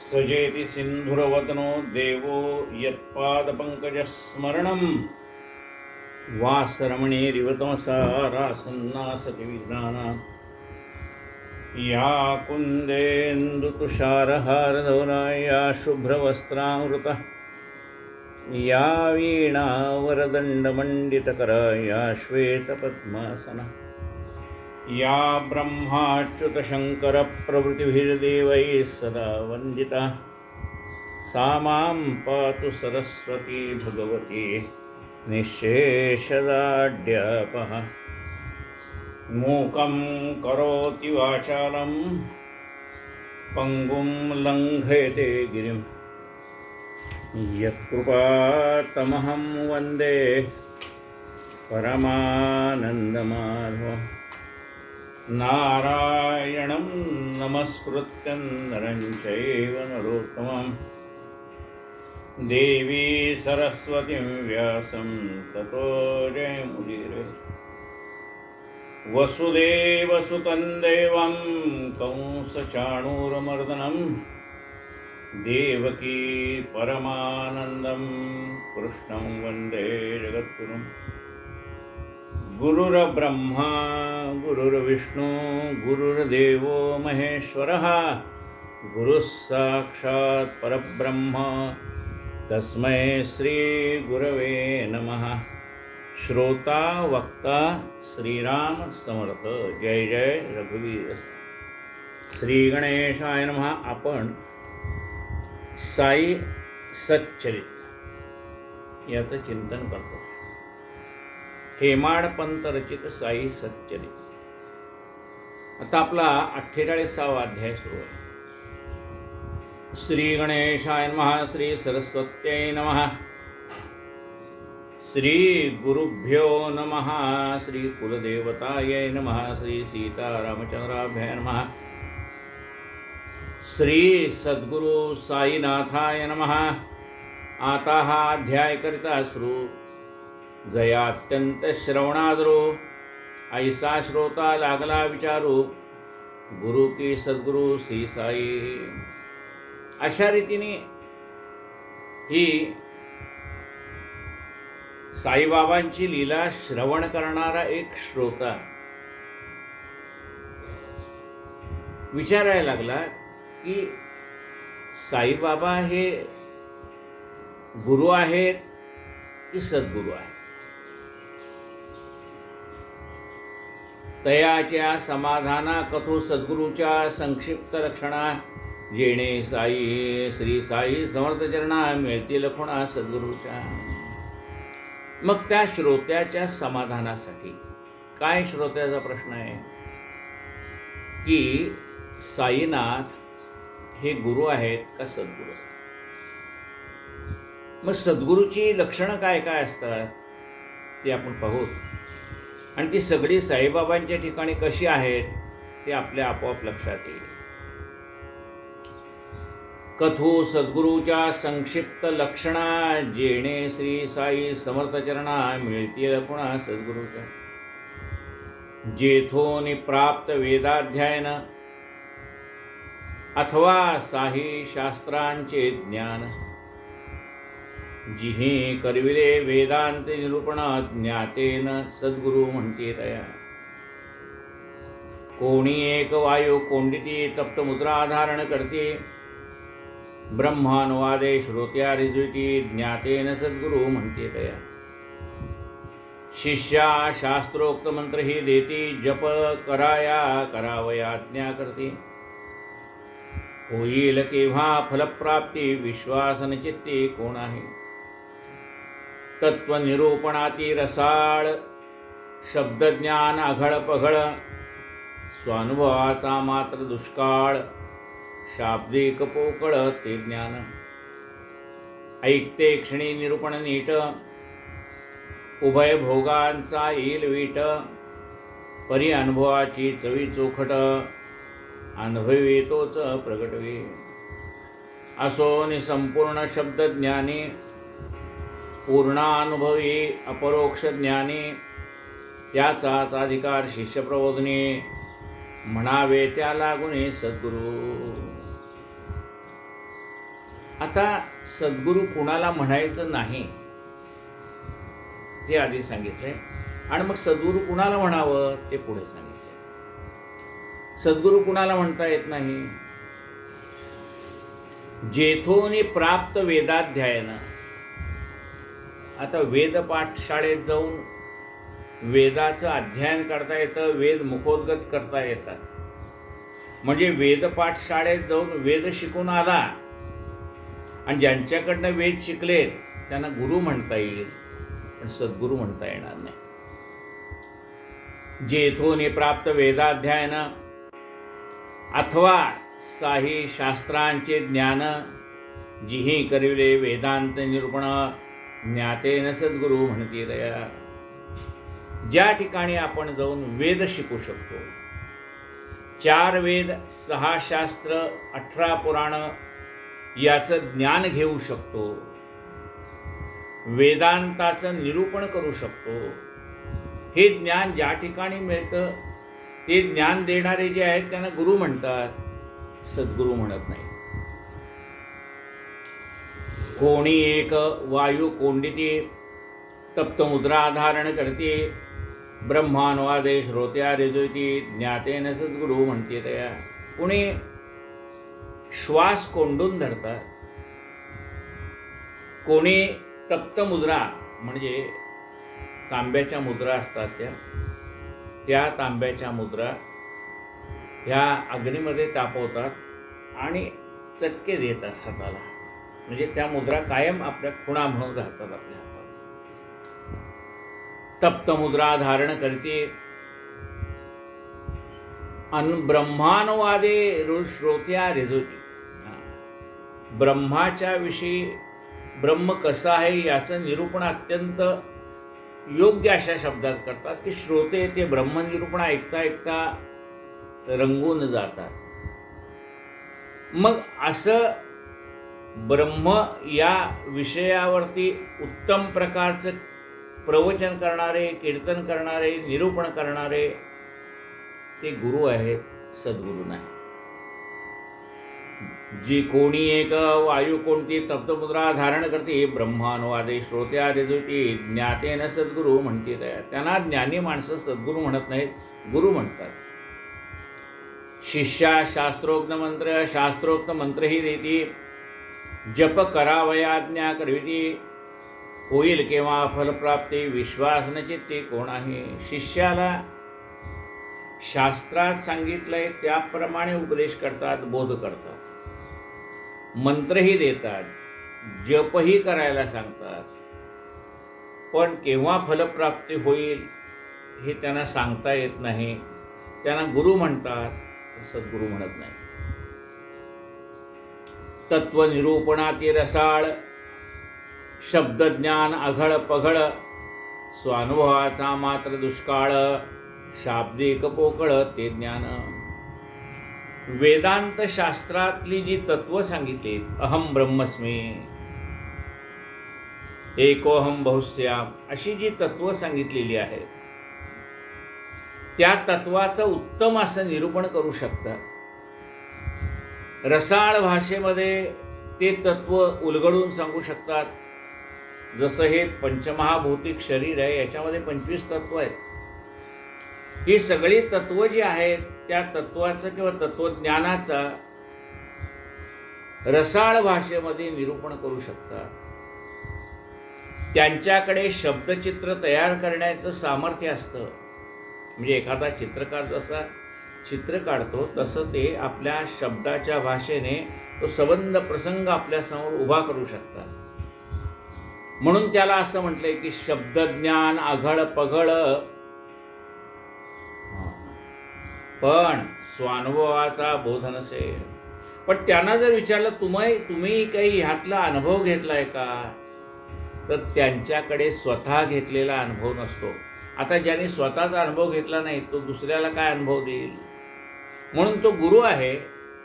सजेति सिन्धुरवदनो देवो यत्पादपङ्कजस्मरणं वासरमणिरिव तमसा रासन्नासति विघ्नानां या कुन्देन्दुतुषारहारधवला या शुभ्रवस्त्रामृता या वीणावरदण्डमण्डितकरा या श्वेतपद्मासना या ब्रह्माच्युतशङ्करप्रभृतिभिर्देवैः सदा वन्दिता सा मां पातु सरस्वती भगवती निःशेषदाढ्यापः। मूकं करोति वाचालं पङ्गुं लङ्घयते गिरिं यत्कृपातमहं वन्दे परमानन्दमाधवम्। नारायणं नमस्कृत्यं नरं चैव नरोत्तमं देवी सरस्वतीं व्यासं ततो जयमुदीरये। वसुदेवसुतं देवं कंसचाणूरमर्दनं देवकी परमानन्दं कृष्णं वन्दे जगद्गुरुम्। गुरुर्ब्रह्मा गुरुर्विष्णु गुरुर्देवो महेश्वरः गुरुः साक्षात् परब्रह्म तस्मै श्री गुरवे नमः। श्रोता वक्ता श्रीराम समर्थ। जय जय रघुवीर। श्री गणेशाय नमः। आपण साई सच्चरित याचं चिंतन करतो। हेमाडपंत रचित साई सच्चरित। आता आपला 48वा अध्याय सुरू आहे। श्री गणेशाय नमः। श्री सरस्वत्यै नमः। श्री गुरुभ्यो नमः। श्री कुलदेवतायै नमः। श्री सीतारामचंद्राभ्याय नमः। श्री सद्गुरु साईनाथाय नमः। आता हा अध्याय करिता सुरू। जया अत्यंत श्रवणादरो ऐसा श्रोता लागला विचारू गुरु की सद्गुरु श्री साई। अशा रीतीने ही साईबाबांची लीला श्रवण करणारा एक श्रोता विचारायला लागला की साईबाबा हे गुरु आहेत की सद्गुरु आहेत। तयाच्या समाधाना कथो सद्गुरूच्या संक्षिप्त लक्षणा जेणे साई श्री साई समर्थ चरणा मिळतील खुणा सद्गुरूच्या। मग त्या श्रोत्याच्या समाधानासाठी काय श्रोत्याचा प्रश्न आहे की साईनाथ हे गुरु आहेत का सद्गुरू। मग सद्गुरूची लक्षणं काय काय असतात ते आपण पाहू आणि ती सगळी साईबाबांच्या ठिकाणी कशी आहेत ते आपल्या आपोआप लक्षात येईल। कथो सद्गुरूच्या संक्षिप्त लक्षणा जेणे श्री साई समर्थ चरणा मिळतील पुन्हा सद्गुरूच्या। जेथोनी प्राप्त वेदाध्ययन अथवा साही शास्त्रांचे ज्ञान जिही करविले वेदांत निरूपण ज्ञातेन सद्गुरु म्हणते तया। कोणी एक वायू कोंडिती तप्त मुद्रा धारण करते ब्रह्मानुवादे श्रोत्या रिजविती ज्ञातेन सद्गुरु म्हणते तया। शिष्या शास्त्रोक्त मंत्र ही देती जप कराया करावया आज्ञा करते। होईल केव्हा फलप्राप्ती विश्वासन चित्ते कोण आहे। तत्वनिरूपणाती रसाळ शब्दज्ञान आघळ पघळ स्वानुभवाचा मात्र दुष्काळ शाब्दिक पोकळ ते ज्ञान। ऐकते क्षणी निरूपण नीट उभय भोगांचा येईल वीट परी अनुभवाची चवी चोखट अनुभवी तोच प्रगटवे। असो निसंपूर्ण शब्दज्ञानी पूर्णानुभवी अपरोक्ष ज्ञानी त्याचाच अधिकार शिष्यप्रबोधने म्हणावे त्या लागुने सद्गुरु. आता सद्गुरू कुणाला म्हणायचं नाही ते आधी सांगितलंय, आणि मग सद्गुरू कुणाला म्हणावं ते पुढे सांगितलंय. सद्गुरू कुणाला म्हणता येत नाही? जेथोनी प्राप्त वेदाध्यायन. आता वेद पाठशाळेत जाऊन वेदाचं अध्ययन करता येतं, वेद मुखोद्गत करता येतात. म्हणजे वेद पाठशाळेत जाऊन वेद शिकून आला आणि ज्यांच्याकडनं वेद शिकलेत त्यांना गुरु म्हणता येईल, पण सद्गुरू म्हणता येणार नाही. जेथोनी प्राप्त वेदाध्यायन अथवा साही शास्त्रांचे ज्ञान, जिही करिले वेदांत निरूपण, ज्ञातेन सद्गुरू म्हणती दया. ज्या ठिकाणी आपण जाऊन वेद शिकू शकतो, 4 वेद, 6 शास्त्र, 18 पुराण याचं ज्ञान घेऊ शकतो, वेदांताचं निरूपण करू शकतो, हे ज्ञान ज्या ठिकाणी मिळतं ते ज्ञान देणारे जे आहेत त्यांना गुरु म्हणतात, सद्गुरू म्हणत नाही. कोणी एक वायू कोंडिती, तप्त मुद्रा धारण करते, ब्रह्मानुवादे श्रोत्या रिजवती, ज्ञातेन सद्गुरू म्हणते दया. कोणी श्वास कोंडून धरतात, कोणी तप्त मुद्रा म्हणजे तांब्याच्या मुद्रा असतात, त्या तांब्याच्या मुद्रा ह्या अग्नीमध्ये तापवतात आणि चटके देतात हाताला, म्हणजे त्या मुद्रा कायम आपल्या खुणा म्हणून राहतात आपल्या हातात. तप्त मुद्रा धारण करते, अन ब्रह्मानुवादे श्रोत्या रिजवती. ब्रह्माच्या विषयी ब्रह्म कसं आहे याचं निरूपण अत्यंत योग्य अशा शब्दात करतात की श्रोते ते ब्रह्मनिरूपण ऐकता ऐकता रंगून जातात. मग असं ब्रह्म या विषयावरती उत्तम प्रकारचं प्रवचन करणारे, कीर्तन करणारे, निरूपण करणारे ते गुरु आहेत, सद्गुरू नाही. जी कोणी एक वायू कोणती तप्तमुद्रा धारण करते, ब्रह्मानुवादे श्रोत्या रिजवती, ज्ञातेन सद्गुरू म्हणते दया. त्यांना ज्ञानी माणसं सद्गुरू म्हणत नाहीत, गुरु म्हणतात. शिष्या शास्त्रोक्त मंत्रही देती, जप करावयाज्ञा करविती, होईल केव्हा फलप्राप्ती, विश्वास न चित्ती कोण आहे. शिष्याला शास्त्रात सांगितलंय त्याप्रमाणे उपदेश करतात, बोध करतात, मंत्रही देतात, जपही करायला सांगतात, पण केव्हा फलप्राप्ती होईल हे त्यांना सांगता येत नाही. त्यांना गुरु म्हणतात, सद्गुरू म्हणत नाही. तत्वनिरूपणाती रसाळ, शब्दज्ञान अघळ पघळ, स्वानुभवाचा मात्र दुष्काळ, शाब्दिक पोकळ ते ज्ञान. वेदांत शास्त्रातली जी तत्व सांगितली, अहम ब्रह्मस्मी, एकोहम बहुस्याम, अशी जी तत्व सांगितलेली आहेत, त्या तत्वाचं उत्तम असं निरूपण करू शकतात. रसाळ भाषेमध्ये ते तत्व उलगडून सांगू शकतात. जसं हे पंचमहाभौतिक शरीर आहे, याच्यामध्ये 25 तत्व आहेत. ही सगळी तत्व जी आहेत त्या तत्वाचं किंवा तत्वज्ञानाचा रसाळ भाषेमध्ये निरूपण करू शकतात. त्यांच्याकडे शब्दचित्र तयार करण्याचं सामर्थ्य असतं. म्हणजे एखादा चित्रकार जसा चित्र काढतो तसं ते आपल्या शब्दाच्या भाषेने तो संबंध प्रसंग आपल्यासमोर उभा करू शकतात. म्हणून त्याला असं म्हटलंय की शब्दज्ञान आघळ पघळ, पण स्वानुभवाचा बोध नसेल. पण त्यांना जर विचारलं तुम्ही काही ह्यातला अनुभव घेतलाय का, तर त्यांच्याकडे स्वतः घेतलेला अनुभव नसतो. आता ज्याने स्वतःचा अनुभव घेतला नाही तो दुसऱ्याला काय अनुभव देईल. म्हणून तो गुरु आहे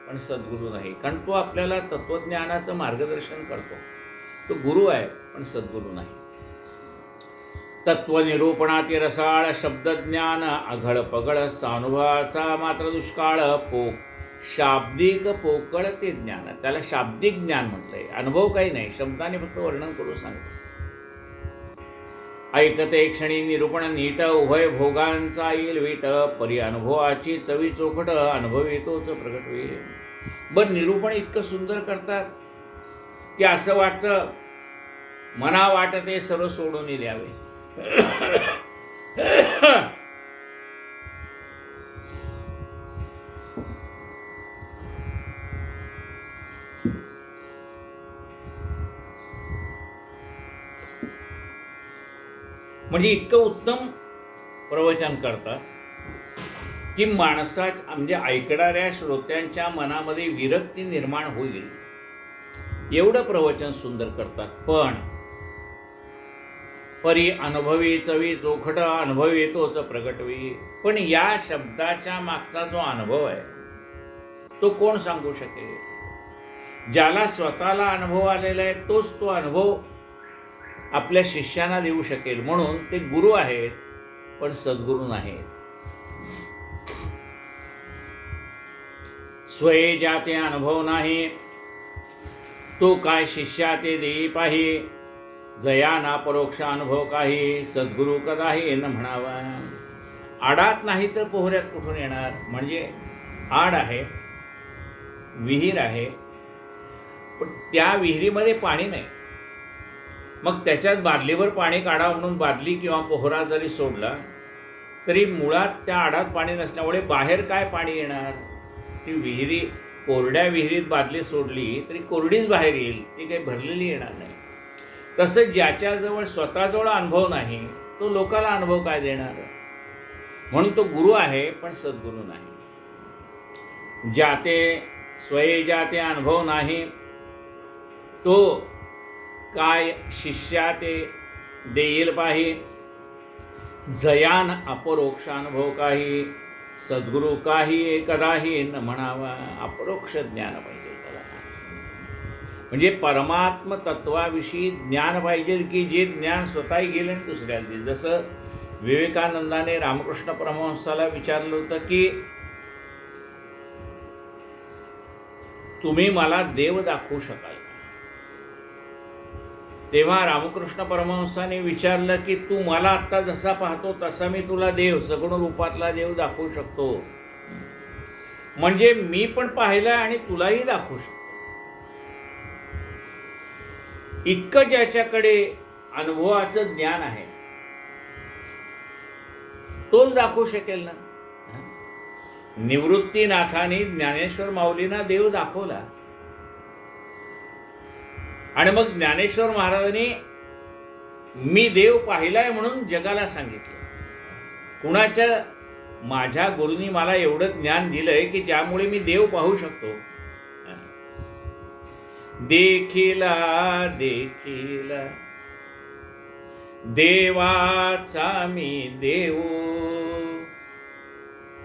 पण सद्गुरू नाही, कारण तो आपल्याला तत्वज्ञानाचं मार्गदर्शन करतो. तो गुरु आहे पण सद्गुरू नाही. तत्वनिरूपणाती रसाळ, शब्दज्ञान अघळ पघळ, स्वानुभवाचा मात्र दुष्काळ, शाब्दिक पोकळ ते ज्ञान. त्याला शाब्दिक ज्ञान म्हटलंय. अनुभव काही नाही, शब्दाने फक्त वर्णन करून सांगतो. ऐकते क्षणी निरूपण नीट, उभय भोगांचा येईल वीट, परी अनुभवाची चवी चोखट, अनुभव येतोच प्रगट होईल. बरं, निरूपण इतकं सुंदर करतात की असं वाटतं मना वाटते सर्व सोडून द्यावे. म्हणजे इतकं उत्तम प्रवचन करतात की म्हणजे ऐकणाऱ्या श्रोत्यांच्या मनामध्ये विरक्ती निर्माण होईल एवढं प्रवचन सुंदर करतात. पण परी अनुभवी चवी चोखट, अनुभव येतोच प्रगटवी. पण या शब्दाच्या मागचा जो अनुभव आहे तो कोण सांगू शकेल? ज्याला स्वतःला अनुभव आलेला आहे तोच तो अनुभव आपल्या शिष्यांना देऊ शकेल. म्हणून ते गुरु आहेत पण सद्गुरू नाहीत. स्वये ज्याते अनुभव नाही, तो काय शिष्या ते देई पाही. जया ना परोक्ष अनुभव काही, सद्गुरू कदाही न म्हणावा. आडात नाही तर पोहऱ्यात कुठून येणार? म्हणजे आड आहे, विहीर आहे, पण त्या विहिरीमध्ये पाणी नाही. मग त्याच्यात बादलीवर पाणी काढा म्हणून बादली किंवा पोहरा जरी सोडला तरी मुळात त्या आडात पाणी नसल्यामुळे बाहेर काय पाणी येणार? ती विहिरी, कोरड्या विहिरीत बादली सोडली तरी कोरडीच बाहेर येईल, ती काही भरलेली येणार नाही. तसं ज्याच्याजवळ स्वतःजवळ अनुभव नाही तो लोकाला अनुभव काय देणार? म्हणून तो गुरु आहे पण सद्गुरू नाही. ज्याते स्वये ज्याते अनुभव नाही, तो काय शिष्या ते देईल पाही. जयान अपरोक्ष अनुभव काही, सद्गुरू काही कदाही न म्हणावा. अपरोक्ष ज्ञान पाहिजे त्याला. म्हणजे परमात्म तत्वाविषयी ज्ञान पाहिजे की जे ज्ञान स्वतःही गेले आणि दुसऱ्याला दिले. जसं विवेकानंदाने रामकृष्ण परमहंसाला विचारलं होतं की तुम्ही मला देव दाखवू शकाल? तेव्हा रामकृष्ण परमहंसाने विचारलं की तू मला आत्ता जसा पाहतो तसा मी तुला देव, सगुण रूपातला देव दाखवू शकतो. म्हणजे मी पण पाहिला आणि तुलाही दाखवू शकतो. इतकं ज्याच्याकडे अनुभवाचं ज्ञान आहे तोच दाखवू शकेल ना. निवृत्तीनाथाने ज्ञानेश्वर माऊलींना देव दाखवला आणि मग ज्ञानेश्वर महाराजांनी मी देव पाहिलाय म्हणून जगाला सांगितलं. कुणाच्या? माझ्या गुरुनी मला एवढं ज्ञान दिलंय की ज्यामुळे मी देव पाहू शकतो. देखिला देखिला देवाचा मी देव,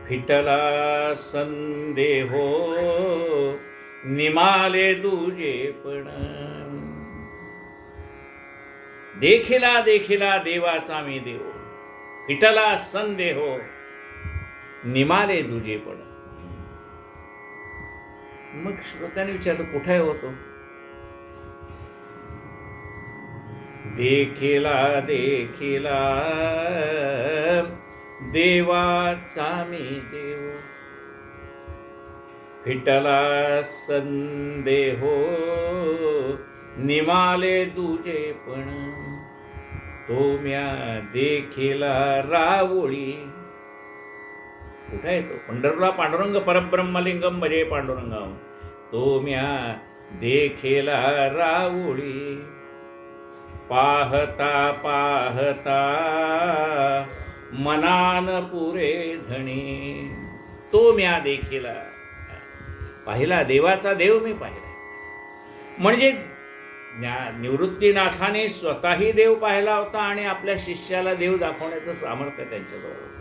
फिटला संदेहो निमाले तुझे पण. देखिला देखिला देवाचा मी देव, फिटला संदेहो निमाले तुझे पण. मग श्रोत्याने विचारलं कुठे होतो? देखिला देखिला देवाचा मी देव, फिटला संदेहो निमाले तुझे पण. तो म्या देखिला रावळी. कुठे आहे तो? पंढरपूरला पांडुरंग परब्रह्मलिंगम भजे पांडुरंगम. तो म्या देखिला रावळी, पाहता पाहता मनान पुरे धणी. तो म्या देखिला, पाहिला देवाचा देव मी पाहिला. म्हणजे निवृत्तीनाथाने स्वतःही देव पाहिला होता आणि आपल्या शिष्याला देव दाखवण्याचं सामर्थ्य त्यांच्याजवळ होतं.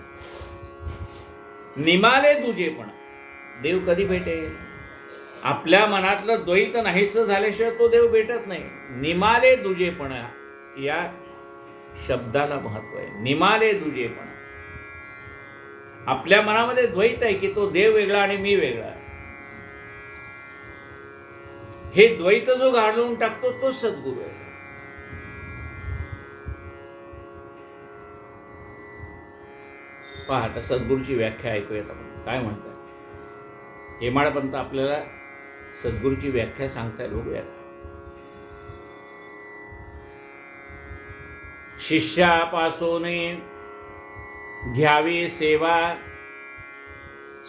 निमाले तुझे पण. देव कधी भेटेल? आपल्या मनातलं द्वैत नाहीसं झाल्याशिवाय तो देव भेटत नाही. निमाले दुजेपण या शब्दाला महत्व आहे. निमाले दुजेपण. आपल्या मनामध्ये द्वैत आहे की तो देव वेगळा आणि मी वेगळा. हे द्वैत जो घालवून टाकतो तो सद्गुरू आहे. पहा आता सद्गुरूची व्याख्या ऐकूयात आपण काय म्हणतात. हेमाडपंत आपल्याला सद्गुरूची व्याख्या सांगताय, बघूया. शिष्यापासून घ्यावी सेवा,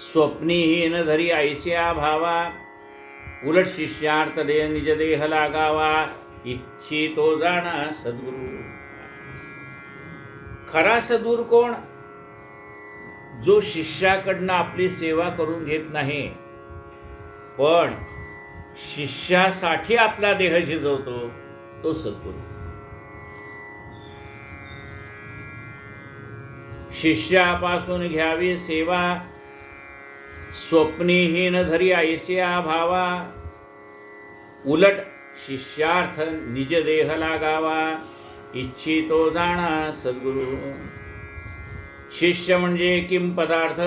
स्वप्नीहीन धरी ऐस्या भावा, उलट शिष्यार्थ दे निज देह लागावा, इच्छितो जाणा सद्गुरू. खरा सद्गुरू कोण? जो शिष्याकडनं आपली सेवा करून घेत नाही, पण शिष्यासाठी आपला देह शिजवतो, तो सद्गुरू. शिष्यापासून घ्यावी सेवा, स्वप्नीहीन धरी ऐस्या भावा, उलट शिष्यार्थ निज देह लागावा, इच्छितो जाणा सद्गुरू. शिष्य म्हणजे किम पदार्थ,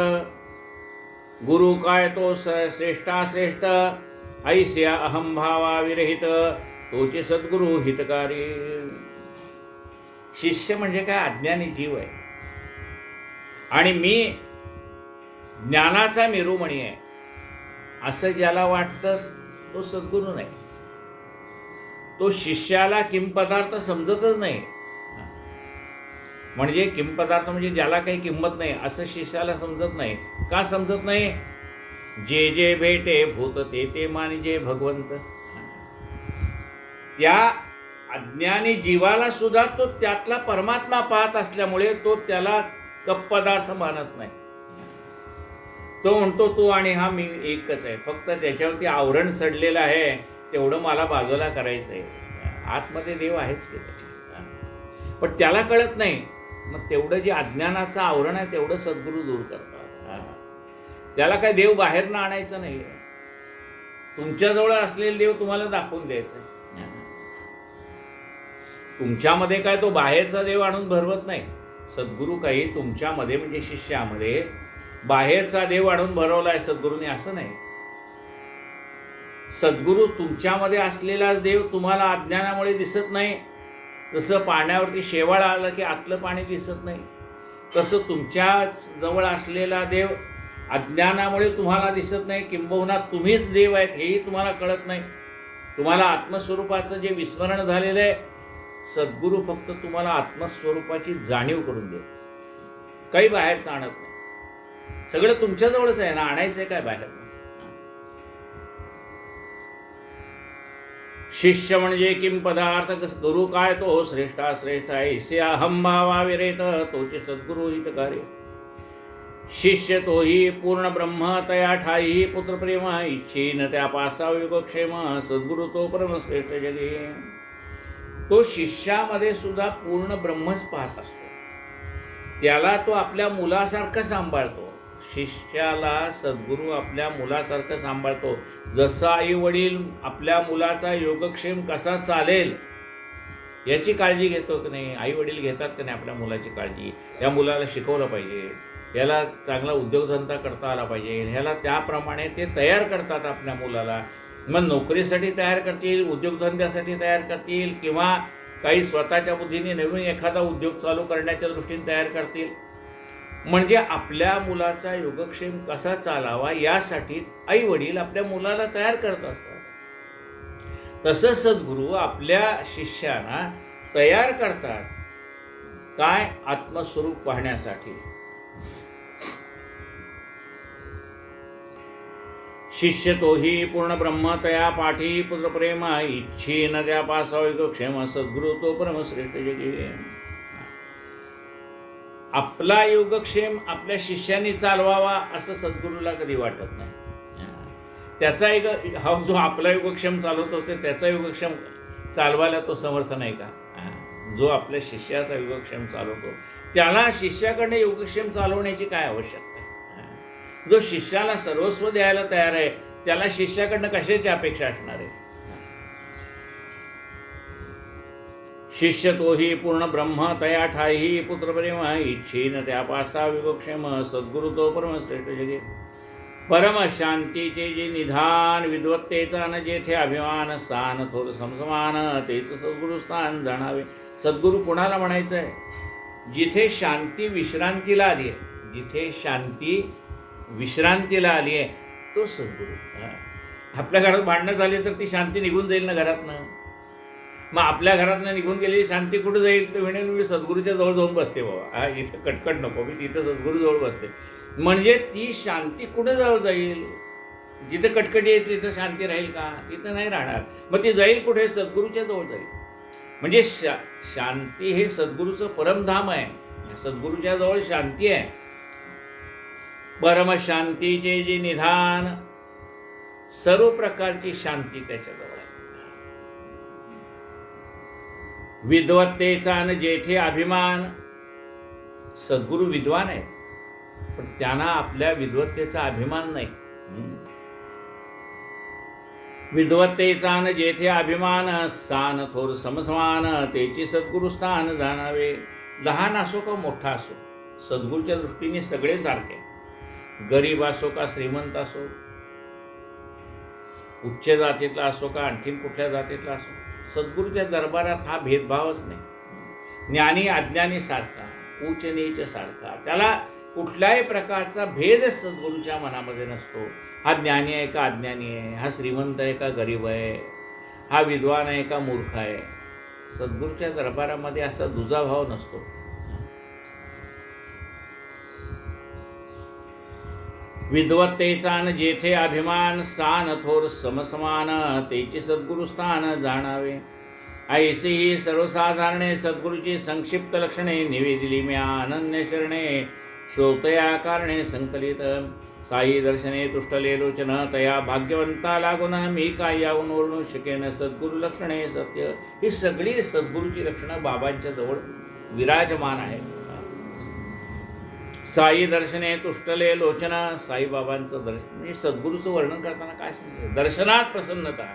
गुरु काय तो श्रेष्ठाश्रेष्ठ, ऐस्या अहंभावा विरहित, तोचे सद्गुरू हितकारी. शिष्य म्हणजे काय? अज्ञानी जीव आहे आणि मी ज्ञानाचा मेरुमणी आहे असं ज्याला वाटतं तो सद्गुरू नाही. तो शिष्याला किंपदार्थ समजतच नाही. म्हणजे किंपदार्थ म्हणजे ज्याला काही किंमत नाही असं शिष्याला समजत नाही. का समजत नाही? जे जे भेटे भूत ते ते मानिजे भगवंत. त्या अज्ञानी जीवाला सुद्धा तो त्यातला परमात्मा पाहत असल्यामुळे तो त्याला कपदार्थ मानत नाही. तो म्हणतो तू आणि हा मी एकच आहे, फक्त त्याच्यावरती आवरण चढलेलं आहे, तेवढं मला बाजूला करायचं आहे. आतमध्ये देव आहेच की त्याच्या, पण त्याला कळत नाही. मग तेवढं जे अज्ञानाचं आवरण आहे तेवढं सद्गुरू दूर करतात. त्याला काय देव बाहेरनं आणायचं नाही, तुमच्याजवळ असलेले देव तुम्हाला दाखवून द्यायचं. तुमच्यामध्ये काय तो बाहेरचा देव आणून भरवत नाही. सद्गुरू काही तुमच्यामध्ये म्हणजे शिष्यामध्ये बाहेरचा देव आणून भरवलाय सद्गुरूने असं नाही. सद्गुरू तुमच्यामध्ये असलेलाच देव तुम्हाला अज्ञानामुळे दिसत नाही. जसं पाण्यावरती शेवाळ आलं की आतलं पाणी दिसत नाही, तसं तुमच्या जवळ असलेला देव अज्ञानामुळे तुम्हाला दिसत नाही. किंबहुना तुम्हीच देव आहेत हेही तुम्हाला कळत नाही. तुम्हाला आत्मस्वरूपाचं जे विस्मरण झालेलं आहे, सद्गुरू फक्त तुम्हाला आत्मस्वरूपाची जाणीव करून देतो, काही बाहेरचं आणत नाही. सगळं तुमच्याजवळच आहे ना, आणायचंय काय बाहेर? शिष्य म्हणजे किम पदार्थ, गुरु काय तो श्रेष्ठाश्रेष्ठ, ऐसे अहंभावा विरेत, तोचे सद्गुरू हितकारी. शिष्य तोही पूर्ण ब्रह्म, तया ठाई पुत्र प्रेम, इच्छीन त्या पासा योगक्षेम, सद्गुरू तो परमश्रेष्ठ जगे. तो शिष्यामध्ये सुद्धा पूर्ण ब्रह्मच पाहत असतो. त्याला तो आपल्या मुलासारखं सांभाळतो. शिष्याला सद्गुरू आपल्या मुलासारखं सांभाळतो. जसं आई वडील आपल्या मुलाचा योगक्षेम कसा चालेल याची काळजी घेतो की नाही, आई वडील घेतात की नाही आपल्या मुलाची काळजी. या मुलाला शिकवलं पाहिजे, याला चांगला उद्योगधंदा करता आला पाहिजे, ह्याला त्याप्रमाणे ते तयार करतात आपल्या मुलाला. मग नोकरीसाठी तयार करतील, उद्योगधंद्यासाठी तयार करतील, किंवा काही स्वतःच्या बुद्धीने नवीन एखादा उद्योग चालू करण्याच्या दृष्टीने तयार करतील. म्हणजे आपल्या मुलाचा योगक्षेम कसा चालावा यासाठी आई वडील आपल्या मुलाला तयार करत असतात. तसं सद्गुरू आपल्या शिष्यांना तयार करतात. काय? आत्मस्वरूप पाहण्यासाठी. शिष्य तोही पूर्ण ब्रह्म, तया पाठी पुत्र प्रेम, इच्छीन त्या पासा योगक्षेम, सद्गुरू तो परमश्रेष्ठ जगे. आपला योगक्षेम आपल्या शिष्यांनी चालवावा असं सद्गुरूला कधी वाटत नाही. त्याचा एक हा जो आपला योगक्षेम चालवत होते त्याचा योगक्षेम चालवायला तो समर्थ नाही का? जो आपल्या शिष्याचा योगक्षेम चालवतो त्याला शिष्याकडे योगक्षेम चालवण्याची काय आवश्यकता आहे? जो शिष्याला सर्वस्व द्यायला तयार आहे त्याला शिष्याकडनं कशाची अपेक्षा असणार आहे? शिष्य तोही पूर्ण ब्रह्म, तया ठाई पुत्र प्रेम, इच्छीन त्या पासा योगक्षेम, सद्गुरू तो परमश्रेष्ठ जगे. परम शांतीचे जे निधान, विद्वत्तेचा न जेथे अभिमान, स्थान थोर समसमान, तेच सद्गुरु स्थान जाणावे. सद्गुरु कोणाला म्हणायचं आहे? जिथे शांती विश्रांतीला आली आहे, जिथे शांती विश्रांतीला आली आहे, तो सद्गुरु. आपल्या घरात भांडणं झाली तर ती शांती निघून जाईल ना घरातनं. मग आपल्या घरातनं निघून गेलेली शांती कुठं जाईल? तर म्हणेल मी सद्गुरूच्या जवळ जाऊन बसते बाबा, इथं कटकट नको, मी तिथं सद्गुरू जवळ बसते. म्हणजे ती शांती कुठं जवळ जाईल? जिथं कटकटी आहे तिथं शांती राहील का? तिथं नाही राहणार. मग ती जाईल कुठे? सद्गुरूच्या जवळ जाईल. म्हणजे शांती हे सद्गुरूचं परमधाम आहे. सद्गुरूच्या जवळ शांती आहे. परम शांतीचे जे निधान, सर्व प्रकारची शांती त्याच्याजवळ आहे. विद्वत्तेचा न जेथे अभिमान, सद्गुरू विद्वान आहे पण त्यांना आपल्या विद्वत्तेचा अभिमान नाही. विद्वत्तेचा न जेथे अभिमान, स्थान थोर समसमान, तेची सद्गुरु स्थान जाणावे. लहान असो का मोठा असो, सद्गुरूच्या दृष्टीने सगळे सारखे. गरीब असो का श्रीमंत असो, उच्च जातीतला असो का आणखीन कुठल्या जातीतला असो, सद्गुरूच्या दरबारात हा भेदभावच नाही. ज्ञानी अज्ञानी सारखा, उच्च नीच सारखा, त्याला कुठल्याही प्रकारचा भेद सद्गुरूच्या मनामध्ये नसतो. हा ज्ञानी आहे का अज्ञानी आहे, हा श्रीमंत आहे का गरीब आहे, हा विद्वान आहे का मूर्ख आहे, सद्गुरूच्या दरबारामध्ये असा दुजाभाव नसतो. विद्वत्तेचा न जेथे अभिमान, स्थान थोर समसमान, तेची सद्गुरु स्थान जाणावे. ऐसे ही सर्वसाधारणे सद्गुरूची संक्षिप्त लक्षणे निवेदिली मी अनन्य शरणे. श्रोतया कारणे संकलित, साई दर्शने तुष्टले लोचन, तया भाग्यवंता लागून मी काय यावून वर्णू शकेन. सद्गुरु लक्षणे सत्य, ही सगळी सद्गुरूची लक्षणं बाबांच्या जवळ विराजमान आहेत. साई दर्शने तुष्टले लोचन, साईबाबांचं दर्शन म्हणजे सद्गुरूचं वर्णन करताना काय सांगितलं? दर्शनात प्रसन्नता.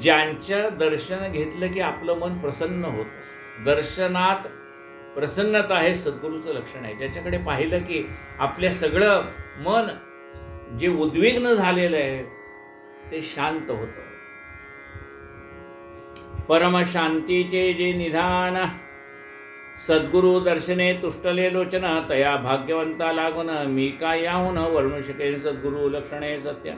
ज्यांचं दर्शन घेतलं की आपलं मन प्रसन्न होतं, दर्शनात प्रसन्नता हे सद्गुरूचं लक्षण आहे. ज्याच्याकडे पाहिलं की आपल्या सगळं मन जे उद्विग्न झालेलं आहे ते शांत होतं. परम शांतीचे जे निधान, सद्गुरु दर्शने तुष्टले लोचन, तया भाग्यवंता लागून मी काय याहून वर्णू शकेन. सद्गुरु लक्षणे सत्य,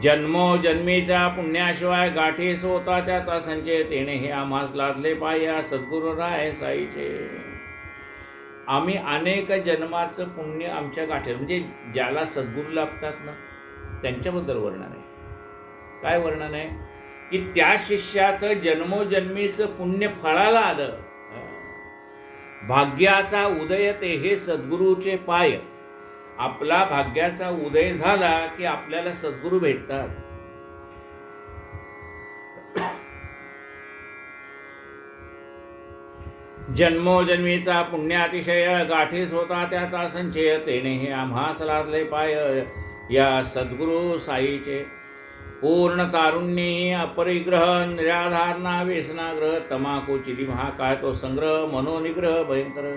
जन्मोजन्मीच्या पुण्याशिवाय गाठीस होता त्याचा संचय, तेने हे आम्हास लादले पाया सद्गुरु राय साईचे. आम्ही अनेक जन्माचं पुण्य आमच्या गाठीवर, म्हणजे ज्याला सद्गुरू लाभतात ना त्यांच्याबद्दल वर्णन आहे. काय वर्णन आहे? की त्या शिष्याचं जन्मोजन्मीचं पुण्य फळाला आलं, भाग्याचा उदय ते हे सद्गुरूचे पाय. आपला भाग्याचा उदय झाला की आपल्याला सद्गुरू भेटतात. जन्मोजन्मीचा पुण्यातिशय गाठीस होता त्याचा संचय, तेने हे आम्हास लादले पाय या सद्गुरू साईचे. पूर्ण तारुण्य अपरिग्रह, निराधारणा व्यसनाग्रह, तमाकू चिलीम हा काय तो संग्रह, मनोनिग्रह भयंकर.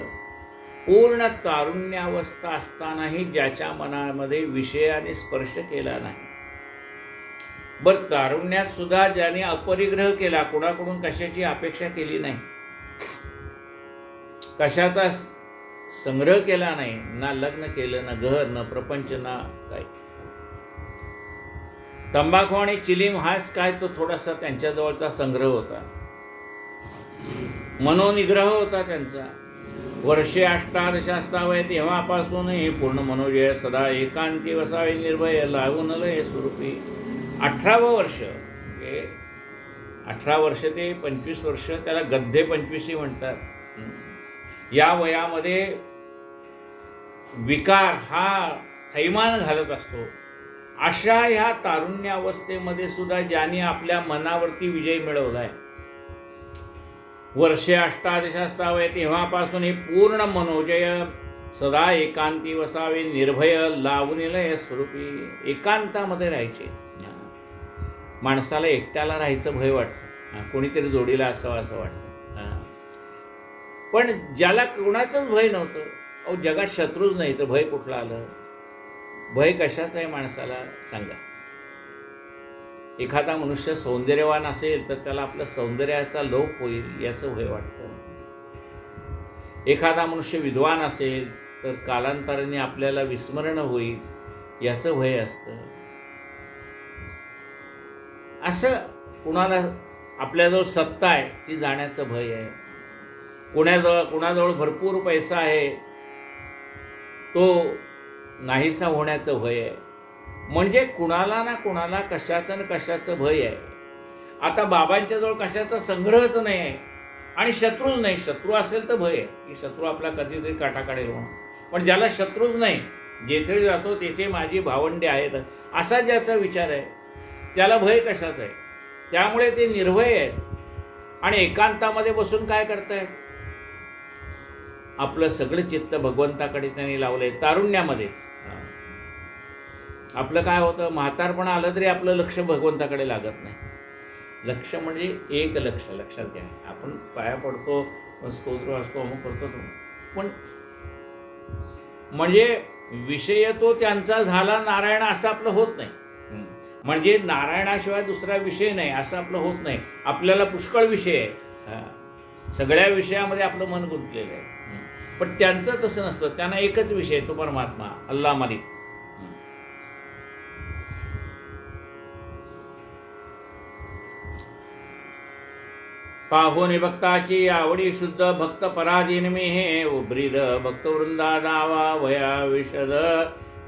पूर्ण तारुण्यावस्था असतानाही ज्याच्या मनामध्ये विषयाने स्पर्श केला नाही. बरं, तारुण्यात सुद्धा ज्याने अपरिग्रह केला, कोणाकडून कशाची अपेक्षा केली नाही, कशाचा संग्रह केला नाही, ना लग्न केलं, ना घर, ना प्रपंच, ना काय. तंबाखू आणि चिलीम हाच काय तो थोडासा त्यांच्याजवळचा संग्रह होता, मनोनिग्रह होता त्यांचा. वर्षे 18 असतावय तेव्हापासून पूर्ण मनोजय, सदा एकांती वसावे निर्भय, लागून लय स्वरूपी. 18वं वर्ष, 18 वर्ष ते 25 वर्ष, त्याला गद्धे 25 म्हणतात. या वयामध्ये विकार हा थैमान घालत असतो. अशा ह्या तारुण्यावस्थेमध्ये सुद्धा ज्यांनी आपल्या मनावरती विजय मिळवलाय, वर्षे 18 असतावय तेव्हापासून हे पूर्ण मनोजय, सदा एकांती वसावे निर्भय, लावून लय स्वरूपी. एकांतामध्ये राहायचे. माणसाला एकट्याला राहायचं भय वाटतं, कोणीतरी जोडीला असावं असं वाटतं. पण ज्याला कोणाचंच भय नव्हतं, अहो जगात शत्रूच नाही तर भय कुठलं आलं? भय कशाचं आहे माणसाला सांगा. एखादा मनुष्य सौंदर्यवान असेल तर त्याला आपल्या सौंदर्याचा लोप होईल याचं भय वाटतं. एखादा मनुष्य विद्वान असेल तर कालांतराने आपल्याला विस्मरण होईल याचं भय असतं. असं कुणाला आपल्याजवळ सत्ता आहे ती जाण्याचं भय आहे. कुणाजवळ भरपूर पैसा आहे तो नाहीसा होण्याचं भय आहे. म्हणजे कुणाला ना कुणाला कशाचं ना कशाचं भय आहे. आता बाबांच्या जवळ कशाचा संग्रहच नाही आहे आणि शत्रूच नाही. शत्रू असेल तर भय आहे की शत्रू आपला कधीतरी काटा काढेल म्हणून. पण ज्याला शत्रूच नाही, जेथे जातो तेथे माझी भावंडे आहेत असा ज्याचा विचार आहे त्याला भय कशाचा आहे. त्यामुळे ते निर्भय आहेत आणि एकांतामध्ये बसून काय करतायत, आपलं सगळं चित्त भगवंताकडे त्यांनी लावलंय. तारुण्यामध्येच आपलं काय होतं, म्हातारपण आलं तरी आपलं लक्ष भगवंताकडे लागत नाही. लक्ष म्हणजे एक लक्ष, लक्षात घ्या. आपण पाया पडतो, स्तोत्र वाचतो, अमुक करतो, पण म्हणजे विषय तो त्यांचा झाला नारायण असं आपलं होत नाही. म्हणजे नारायणाशिवाय दुसरा विषय नाही असं आपलं होत नाही. आपल्याला पुष्कळ विषय आहे, सगळ्या विषयामध्ये आपलं मन गुंतलेलं आहे. पण त्यांचं तसं नसतं. त्यांना एकच विषय, तो परमात्मा, अल्लाह मालिक. पाहोनी भक्ताची आवडी शुद्ध भक्त पराधीन मी हे उब्रीद भक्तवृंदा दावा वया विशद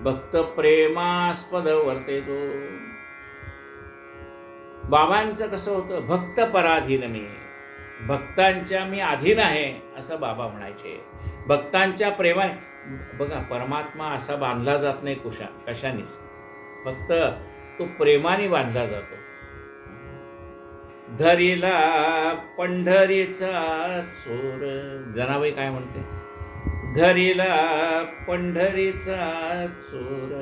भक्त प्रेमास्पद वर्ते तो. बाबांचं कसं होतं, भक्त पराधीन मी, भक्तांच्या मी अधीन आहे असं बाबा म्हणायचे. भक्तांच्या प्रेमाने बघा, परमात्मा असा बांधला जात नाही कशानेच, फक्त तो प्रेमाने बांधला जातो. धरीला पंढरीचा चोर, जनाबाई काय म्हणते, धरीला पंढरीचा चोर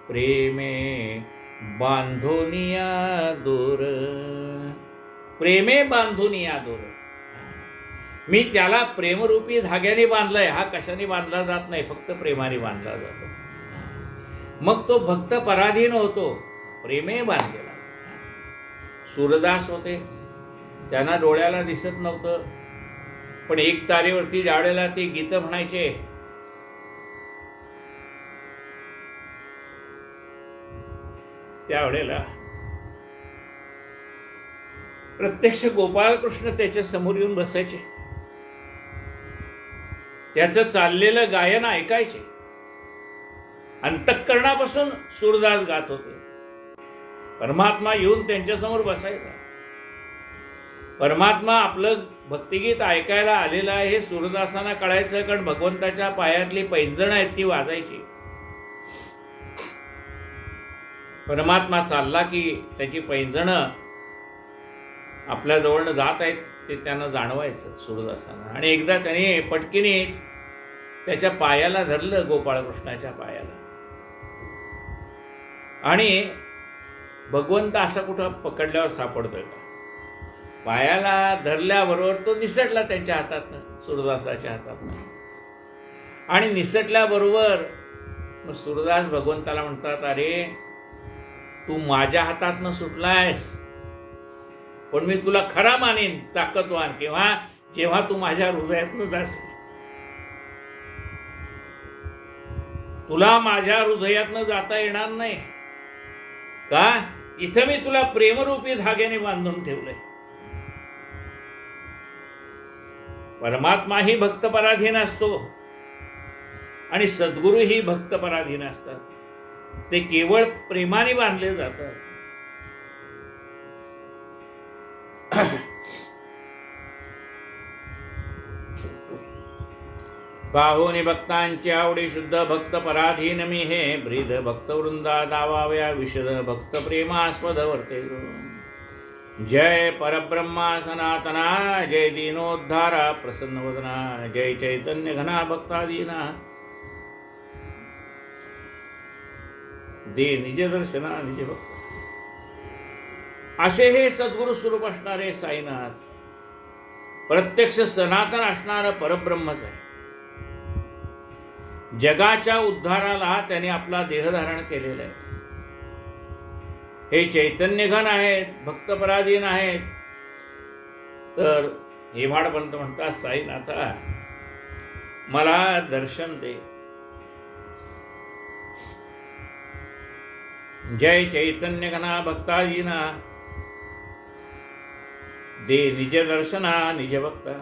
प्रेमे बांधोनिया दोर. प्रेमे बांधोनिया दोर, मी त्याला प्रेमरूपी धाग्याने बांधलाय. हा कशाने बांधला जात नाही, फक्त प्रेमाने बांधला जातो. मग तो भक्त पराधीन होतो, प्रेमे बांधलेला. सूरदास होते, त्यांना डोळ्याला दिसत नव्हतं, पण एक तारेवरती ज्यावेळेला ते गीत म्हणायचे, त्यावेळेला प्रत्यक्ष गोपाळकृष्ण त्याच्या समोर येऊन बसायचे, त्याचं चाललेलं गायन ऐकायचे. अंतःकरणापासून सूरदास गात होते. परमात्मा येऊन त्यांच्यासमोर बसायचा. परमात्मा आपलं भक्तिगीत ऐकायला आलेलं आहे हे सूरदासांना कळायचं, कारण भगवंताच्या पायातली पैंजण आहेत ती वाजायची. परमात्मा चालला की त्याची पैंजणं आपल्या जवळनं जात आहेत ते त्यांना जाणवायचं सूरदासांना. आणि एकदा त्याने पटकीने त्याच्या पायाला धरलं, गोपाळकृष्णाच्या पायाला, आणि भगवंत असा कुठं पकडल्यावर सापडतोय का, पायाला धरल्याबरोबर तो निसटला त्यांच्या हातातनं, सूरदासाच्या हातातनं. आणि निसटल्याबरोबर मग सूरदास भगवंताला म्हणतात, अरे तू माझ्या हातातनं सुटलायस, पण मी तुला खरा मानेन ताकदवान किंवा जेव्हा तू माझ्या हृदयातनं जाशील. तुला माझ्या हृदयातनं जाता येणार नाही का, इथं मी तुला प्रेमरूपी धाग्याने बांधून ठेवलंय. परमात्मा ही भक्त पराधीन असतो आणि सद्गुरू ही भक्त पराधीन असतात. ते केवळ प्रेमाने बांधले जातात. पाहोनी भक्तांची आवडी शुद्ध भक्त पराधीन मी हे ब्रीद भक्तवृंदा दावाव्या विशद भक्त प्रेमास्पद वर्ते. जय परब्रह्मा सनातना, जय दीनोद्धारा प्रसन्नवदना, जय चैतन्य घना भक्तादीना, दे निज दर्शना निज भक्त. असे हे सद्गुरु स्वरूप असणारे साईनाथ, प्रत्यक्ष सनातन असणारं परब्रह्मच आहे. जगाच्या उद्धाराला त्याने आपला देह धारण केलेला आहे. हे चैतन्यघन आहेत, भक्तपराधीन आहेत. तर हेमाडपंत म्हणतात, साईनाथा मला दर्शन दे. जय चैतन्यघना भक्तादीना दे निज दर्शना निज भक्ता.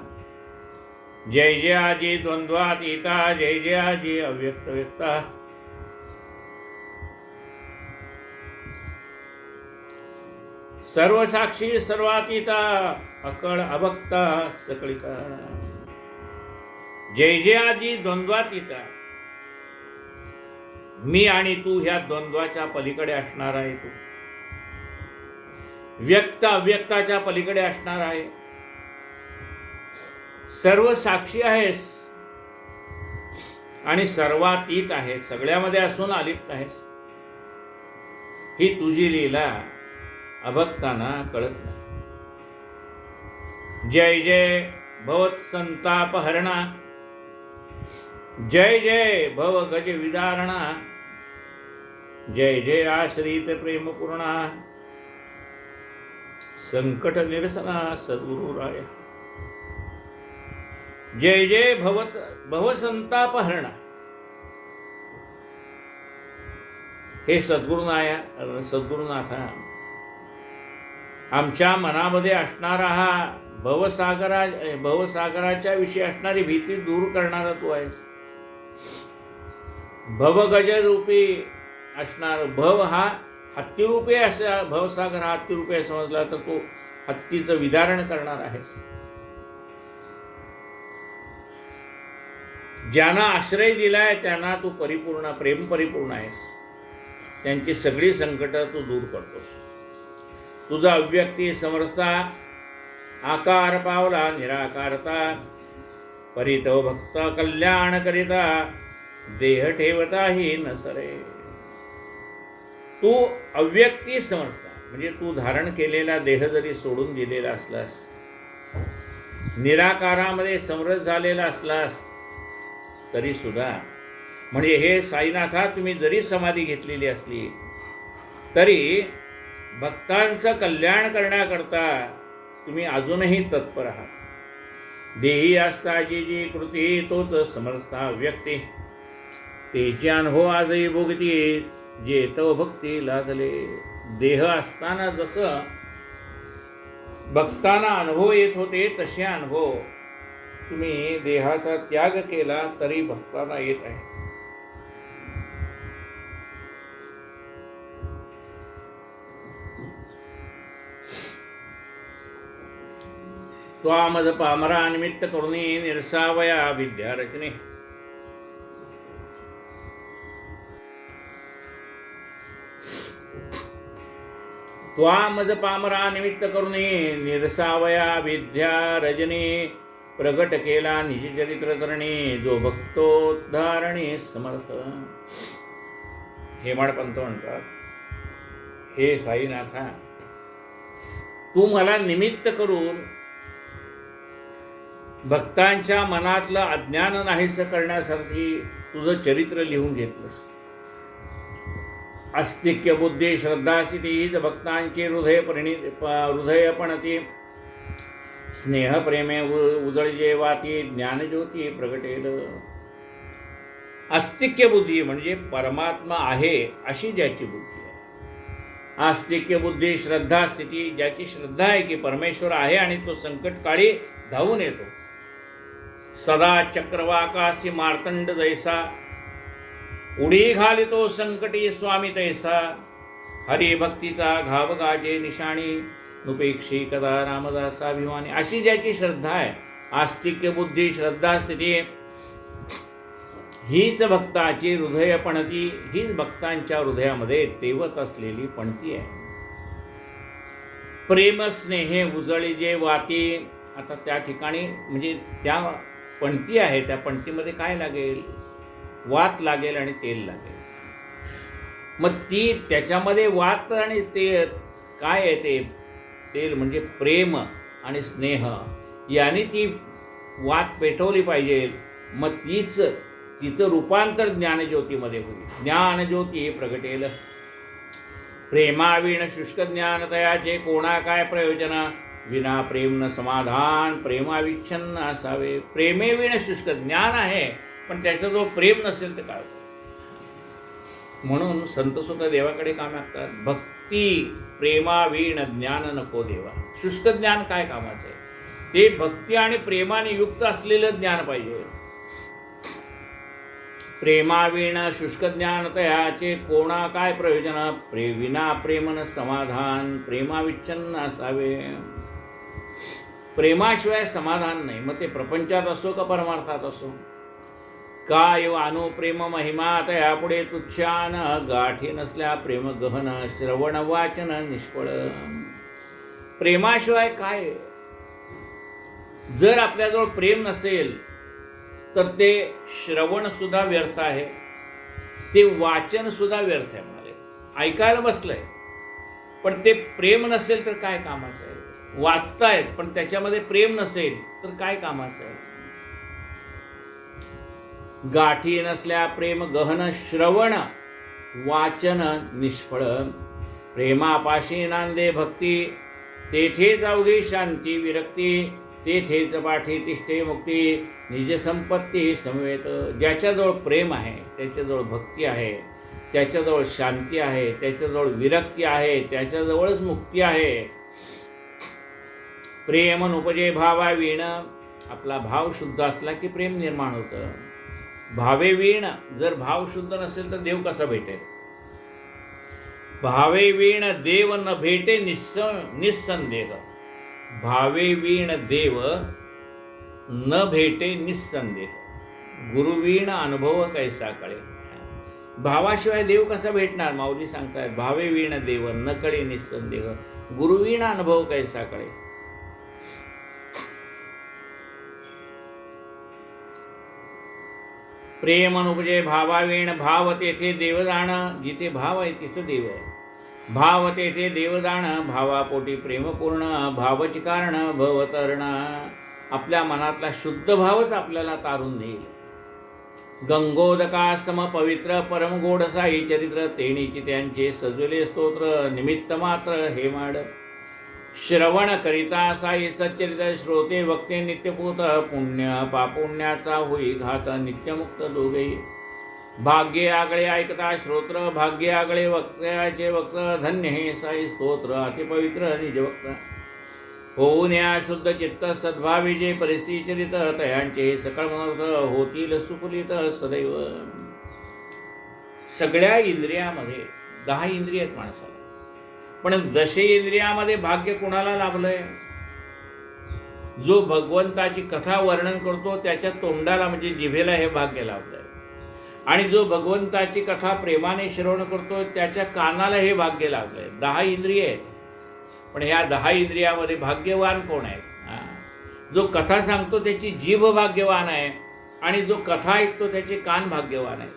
जय जय आजी द्वंद्वातीता, जय जय आजी अव्यक्त व्यक्ता. सर्व साक्षी सर्वातीता, अकळ अभक्ता सकळिका. जय जय आजी द्वंद्वातीता. मी आणि तू ह्या द्वंद्वाच्या पलीकडे असणार आहे. तू व्यक्त अव्यक्ताच्या पलीकडे असणार आहे. सर्व साक्षी आहेस आणि सर्वातीत आहे. सगळ्यामध्ये असून अलिप्त आहेस. ही तुझी लीला अभक्तांना कळत नाही. जय जय भवत संताप हरणा, जय जय भव गज विदारणा. जय जय आश्रित प्रेमपूर्णा, संकट निरसना सद्गुरु राया. जय जय भव संताप हरणा. हे सद्गुरुनाथा, आमच्या मनामध्ये असणारा हा भवसागराच्या विषयी असणारी भीती दूर करणारा तू आहेस. भवगजरूपी असणार, भव हा हत्तीरूपी असा, भवसागर हा हत्तीरूपी समजला तर तू हत्तीचं विदारण करणार आहेस. ज्यांना आश्रय दिलाय त्यांना तू परिपूर्ण प्रेम परिपूर्ण आहेस. त्यांची सगळी संकट तू दूर करतोस. तुझा अव्यक्ती समरसा आकार पावला निराकारता. परितो भक्त कल्याण करिता, देह ठेवता ही नसरे. तू अव्यक्ती समरसा म्हणजे तू धारण केलेला देह जरी सोडून दिलेला असलास, निराकारामध्ये समरस झालेला असलास तरी सुद्धा, म्हणजे हे साईनाथा तुम्ही जरी समाधी घेतलेली असली तरी भक्तांचं कल्याण करण्याकरता तुम्ही अजूनही तत्पर आहात. देही असता जी जी कृती, तोच समरसता व्यक्ती. तेचे अनुभव आजही भोगती, जे तव भक्ती लागले. देह असताना जसं भक्तांना अनुभव येत होते तसे अनुभव तुम्ही देहाचा त्याग केला तरी भक्तांना येत आहे. त्वामज पामरा निमित्त करुणी, निरसावया विद्यारचने. त्वामज पामरा निमित्त करुणी, निरसावया विद्या रजनी. प्रगट केला निज चरित्र करणी, जो भक्तोद्धारणी समर्थ. हेमाडपंत म्हणतात, हे साईनाथा, तू मला निमित्त करून भक्तांच्या मनातलं अज्ञान नाहीसं करण्यासाठी तुझं चरित्र लिहून घेतलंस. अस्तिक्य बुद्धी श्रद्धा स्थिती हीच भक्तांची हृदयपणती. स्नेह प्रेमे उजळजे वाती, ज्ञानज्योती प्रगटेल. अस्तिक्य बुद्धी म्हणजे परमात्मा आहे अशी ज्याची बुद्धी आहे. आस्तिक्य बुद्धी श्रद्धा स्थिती, ज्याची श्रद्धा आहे की परमेश्वर आहे आणि तो संकटकाळी धावून येतो. सदा चक्रवाकाशी मार्तंड जैसा, उडी घालितो संकटी स्वामी तैसा. हरिभक्तीचा घाव गाजे निशाणी, नुपेक्षी कदा रामदासाभिमानी. अशी ज्याची श्रद्धा आहे, आस्तिक्य बुद्धी श्रद्धा स्थिती, हीच भक्ताची हृदयपणती. हीच भक्तांच्या हृदयामध्ये तेवत असलेली पणती आहे. प्रेम स्नेहे उजळी जे वाती. आता त्या ठिकाणी म्हणजे त्या पणती आहे, त्या पणतीमध्ये काय लागेल? वात लागेल आणि तेल लागेल. मग ती त्याच्यामध्ये वात आणि ते काय आहे, ते तेल म्हणजे प्रेम आणि स्नेह याने ती वात पेटवली पाहिजे. मग तीच तिचं रूपांतर ज्ञानज्योतीमध्ये होईल. ज्ञानज्योती प्रगटेल. प्रेमाविण शुष्क ज्ञान तयाचे कोणा काय प्रयोजन, विना प्रेम न समाधान प्रेमाविच्छन्न असावे. प्रेमेविण शुष्क ज्ञान आहे पण त्याच्याजवळ प्रेम नसेल तर काय होतं. म्हणून संत सुद्धा देवाकडे का मागतात, भक्ती प्रेमाविण ज्ञान नको देवा. शुष्क ज्ञान काय कामाचं आहे, ते भक्ती आणि प्रेमाने युक्त असलेलं ज्ञान पाहिजे. प्रेमाविण शुष्क ज्ञान तयाचे कोणा काय प्रयोजन, विना प्रेमन समाधान प्रेमाविच्छन्न असावे. प्रेमाशिवाय समाधान नाही, मग ते प्रपंचात असो का परमार्थात असो. काय वानु प्रेम महिमा तया पुढे तुच्छान, गाठी नसल्या प्रेम गहन श्रवण वाचन निष्फळ. प्रेमाशिवाय काय, जर आपल्याजवळ प्रेम नसेल तर ते श्रवण सुद्धा व्यर्थ आहे, ते वाचन सुद्धा व्यर्थ आहे. म्हणाले ऐकायला बसलंय पण ते प्रेम नसेल तर काय कामाचं आहे. वाचतायत पण त्याच्यामध्ये प्रेम नसेल तर काय कामाचं आहे. गाठी नसल्या प्रेम गहन श्रवण वाचन निष्फळ. प्रेमापाशी नांदे भक्ती, तेथेच अवघी शांती विरक्ती. तेथेच पाठी तिष्ठे मुक्ती, निज संपत्ती समवेत. ज्याच्याजवळ प्रेम आहे, त्याच्याजवळ भक्ती आहे, त्याच्याजवळ शांती आहे, त्याच्याजवळ विरक्ती आहे, त्याच्याजवळच मुक्ती आहे. प्रेम नुपजे भावा वीण, आपला भाव शुद्ध असला की प्रेम निर्माण होतं. भावे वीण, जर भाव शुद्ध नसेल तर देव कसा भेटेल. भावे वीण देव न भेटे निस्संदेह. भावे वीण देव न भेटे निस्संदेह. गुरुवीण अनुभव कैसा कळे. भावाशिवाय देव कसा भेटणार. माऊली सांगतायत भावे वीण देव न कळे निस्संदेह, गुरुवीण अनुभव कैसा कळे. प्रेम अनुपजे भावावीण, भाव तेथे देव जाण. जिथे भाव आहे तिथं देव आहे. भाव तेथे देव जाण, भावापोटी प्रेमपूर्ण. भावच कारण भवतरण. आपल्या मनातला शुद्ध भावच आपल्याला तारून नेईल. गंगोदका सम पवित्र परम गोड साई चरित्र. तेणीची त्यांचे सजवले स्तोत्र, निमित्त मात्र हे माड. श्रवण करिता साई सच्चरित, श्रोते वक्ते नित्यपूत. पुण्य पापुण्याचा होई घात, नित्यमुक्त दोघे. भाग्ये आगळे ऐकता श्रोत्र, भाग्ये आगळे वक्त्याचे वक्त. धन्य हे साई स्तोत्र, अतिपवित्र निजवक्त. होऊन या शुद्ध चित्त सद्भावी जे परिस्थिती चरित. तयांचे सकळ मनोरथ होतील सुफलित सदैव. सगळ्या इंद्रियामध्ये 10 इंद्रिय आहेत माणसाला, पण दशेंद्रियामध्ये भाग्य कुणाला लाभलंय. जो भगवंताची कथा वर्णन करतो त्याच्या तोंडाला म्हणजे जिभेला हे भाग्य लाभलंय. आणि जो भगवंताची कथा प्रेमाने श्रवण करतो त्याच्या कानाला हे भाग्य लाभलंय. 10 इंद्रिय आहेत, पण ह्या 10 इंद्रियामध्ये भाग्यवान कोण आहे. जो कथा सांगतो त्याची जीभ भाग्यवान आहे, आणि जो कथा ऐकतो त्याचे कान भाग्यवान आहे.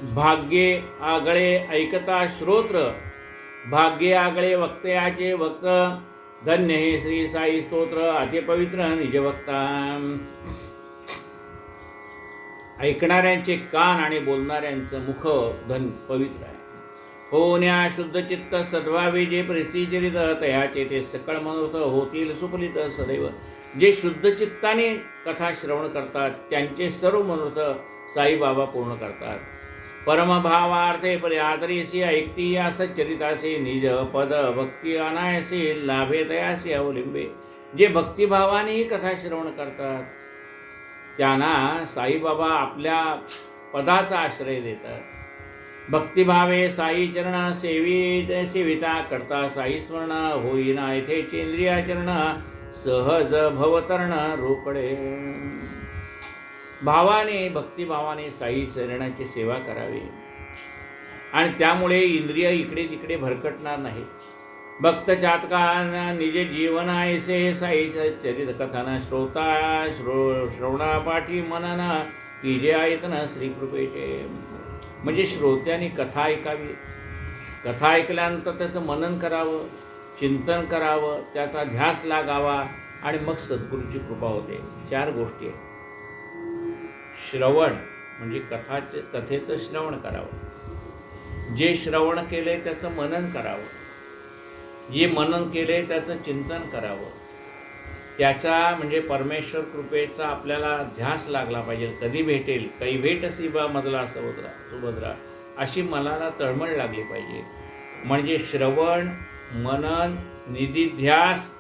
भाग्ये आगळे ऐकता श्रोत्र, भाग्ये आगळे वक्त्याचे वक्त. धन्य हे श्री साई स्तोत्र, अतिपवित्र निजवक्ता. ऐकणाऱ्यांचे कान आणि बोलणाऱ्यांचं मुख पवित्र आहे. होण्या शुद्ध चित्त सद्भावी जे परिस्थिती चरित. तयाचे ते सकळ मनोरथ होतील सुफलित सदैव. जे शुद्ध चित्ताने कथा श्रवण करतात त्यांचे सर्व मनोरथ साईबाबा पूर्ण करतात. परमभावार्थे पर्यादरीसी ऐकती या सच्चरितासे. निज पद भक्ती अनायसे लाभे तयासे अवलिंबे. जे भक्तिभावाने ही कथा श्रवण करतात त्यांना साईबाबा आपल्या पदाचा आश्रय देतात. भक्तिभावे साई चरण सेविता करता. साई स्मरण होईना येथे चेंद्रिया चरण. सहज भवतरण रोकडे. भावाने भक्तिभावाने साई चरणाची सेवा करावी आणि त्यामुळे इंद्रिय इकडे तिकडे भरकटणार नाही. भक्त चातका निज जीवन ऐसे साई चरित कथन. श्रवणा पाठी मनन कीजे ऐकन श्रीकृपेचे. म्हणजे श्रोत्यांनी कथा ऐकावी, कथा ऐकल्यानंतर त्याचं मनन करावं, चिंतन करावं, त्याचा ध्यास लागावा, आणि मग सद्गुरूची कृपा होते. 4 गोष्टी आहेत. श्रवण म्हणजे कथेचं श्रवण करावं. जे श्रवण केले त्याचं मनन करावं. जे मनन केले त्याचं चिंतन करावं. त्याचा म्हणजे परमेश्वर कृपेचा आपल्याला ध्यास लागला पाहिजे. कधी भेटेल, काही भेटसी बा मधला सुभद्रा, अशी मनाला तळमळ लागली पाहिजे. म्हणजे श्रवण, मनन, निधिध्यास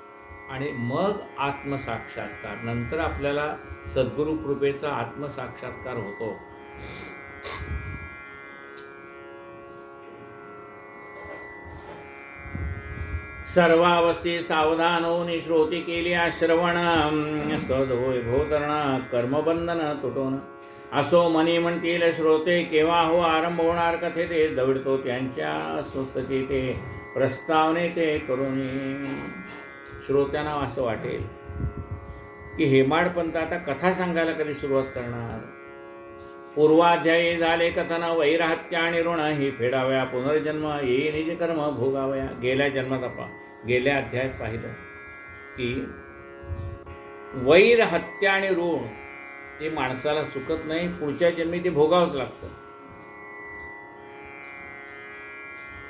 आणि मग आत्मसाक्षात्कार. नंतर आपल्याला सद्गुरु कृपेचा आत्मसाक्षात्कार होतो. सर्वावस्थे सावधानो निश्रोती केली श्रवण, सहज होय भोतरण कर्मबंधन तुटून. असो मनी म्हणतील श्रोते, केव्हा हो आरंभ होणार कथे ते. दविडतो त्यांच्या स्वस्थते ते, प्रस्तावने ते करून. श्रोत्यांना असं वाटेल की हेमाडपंत आता कथा सांगायला कधी सुरुवात करणार. पूर्वाध्यायी झाले कथन, वैरहत्या आणि ऋण ही फेडाव्या. पुनर्जन्म येई निज कर्म भोगावया. गेल्या जन्मात आपण गेल्या अध्यायात पाहिलं की वैर, हत्या आणि ऋण ते माणसाला चुकत नाही, पुढच्या जन्मी ते भोगावंच लागतं.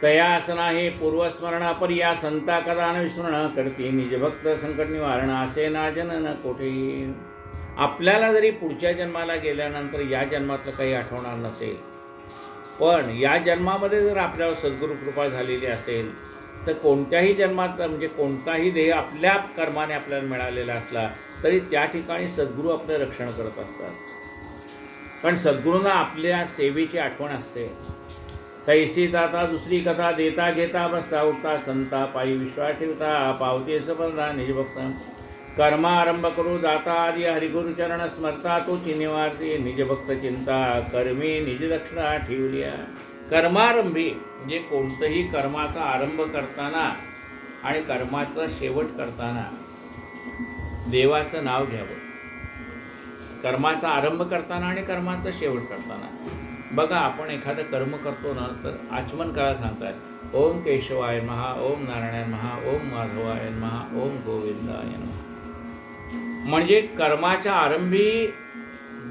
तयासना हे पूर्वस्मरण पर्या, संता कदा न विस्मरण करती. निजभक्त संकट निवारण असे ना जनन कोठे. आपल्याला जरी पुढच्या जन्माला गेल्यानंतर या जन्मातलं काही आठवणार नसेल, पण या जन्मामध्ये जर आपल्याला सद्गुरू कृपा झालेली असेल तर कोणत्याही जन्मात म्हणजे कोणताही देह आपल्या कर्माने आपल्याला मिळालेला असला तरी त्या ठिकाणी सद्गुरू आपलं रक्षण करत असतात. कारण सद्गुरूंना आपल्या सेवेची आठवण असते. तैसी ताता दुसरी कथा, देता घेता बसता उठता संता, पायी विश्वास ठेवता पावते सफलता निजभक्त. कर्मारंभ करू दाता आदी हरिगुरु चरण स्मरता, तोची निवारते निजभक्त चिंता. कर्मी निज दक्षिणा ठेवल्या. कर्मारंभी म्हणजे कोणतंही कर्माचा आरंभ करताना आणि कर्माचा शेवट करताना देवाचं नाव घ्यावं. कर्माचा आरंभ करताना आणि कर्माचा शेवट करताना. बघा, आपण एखादं कर्म करतो ना तर आचमन करायला सांगतात, ओम केशवाय नमः, ओम नारायणाय नमः, ओम माधवाय नमः, ओम गोविंदाय नमः. म्हणजे कर्माच्या आरंभी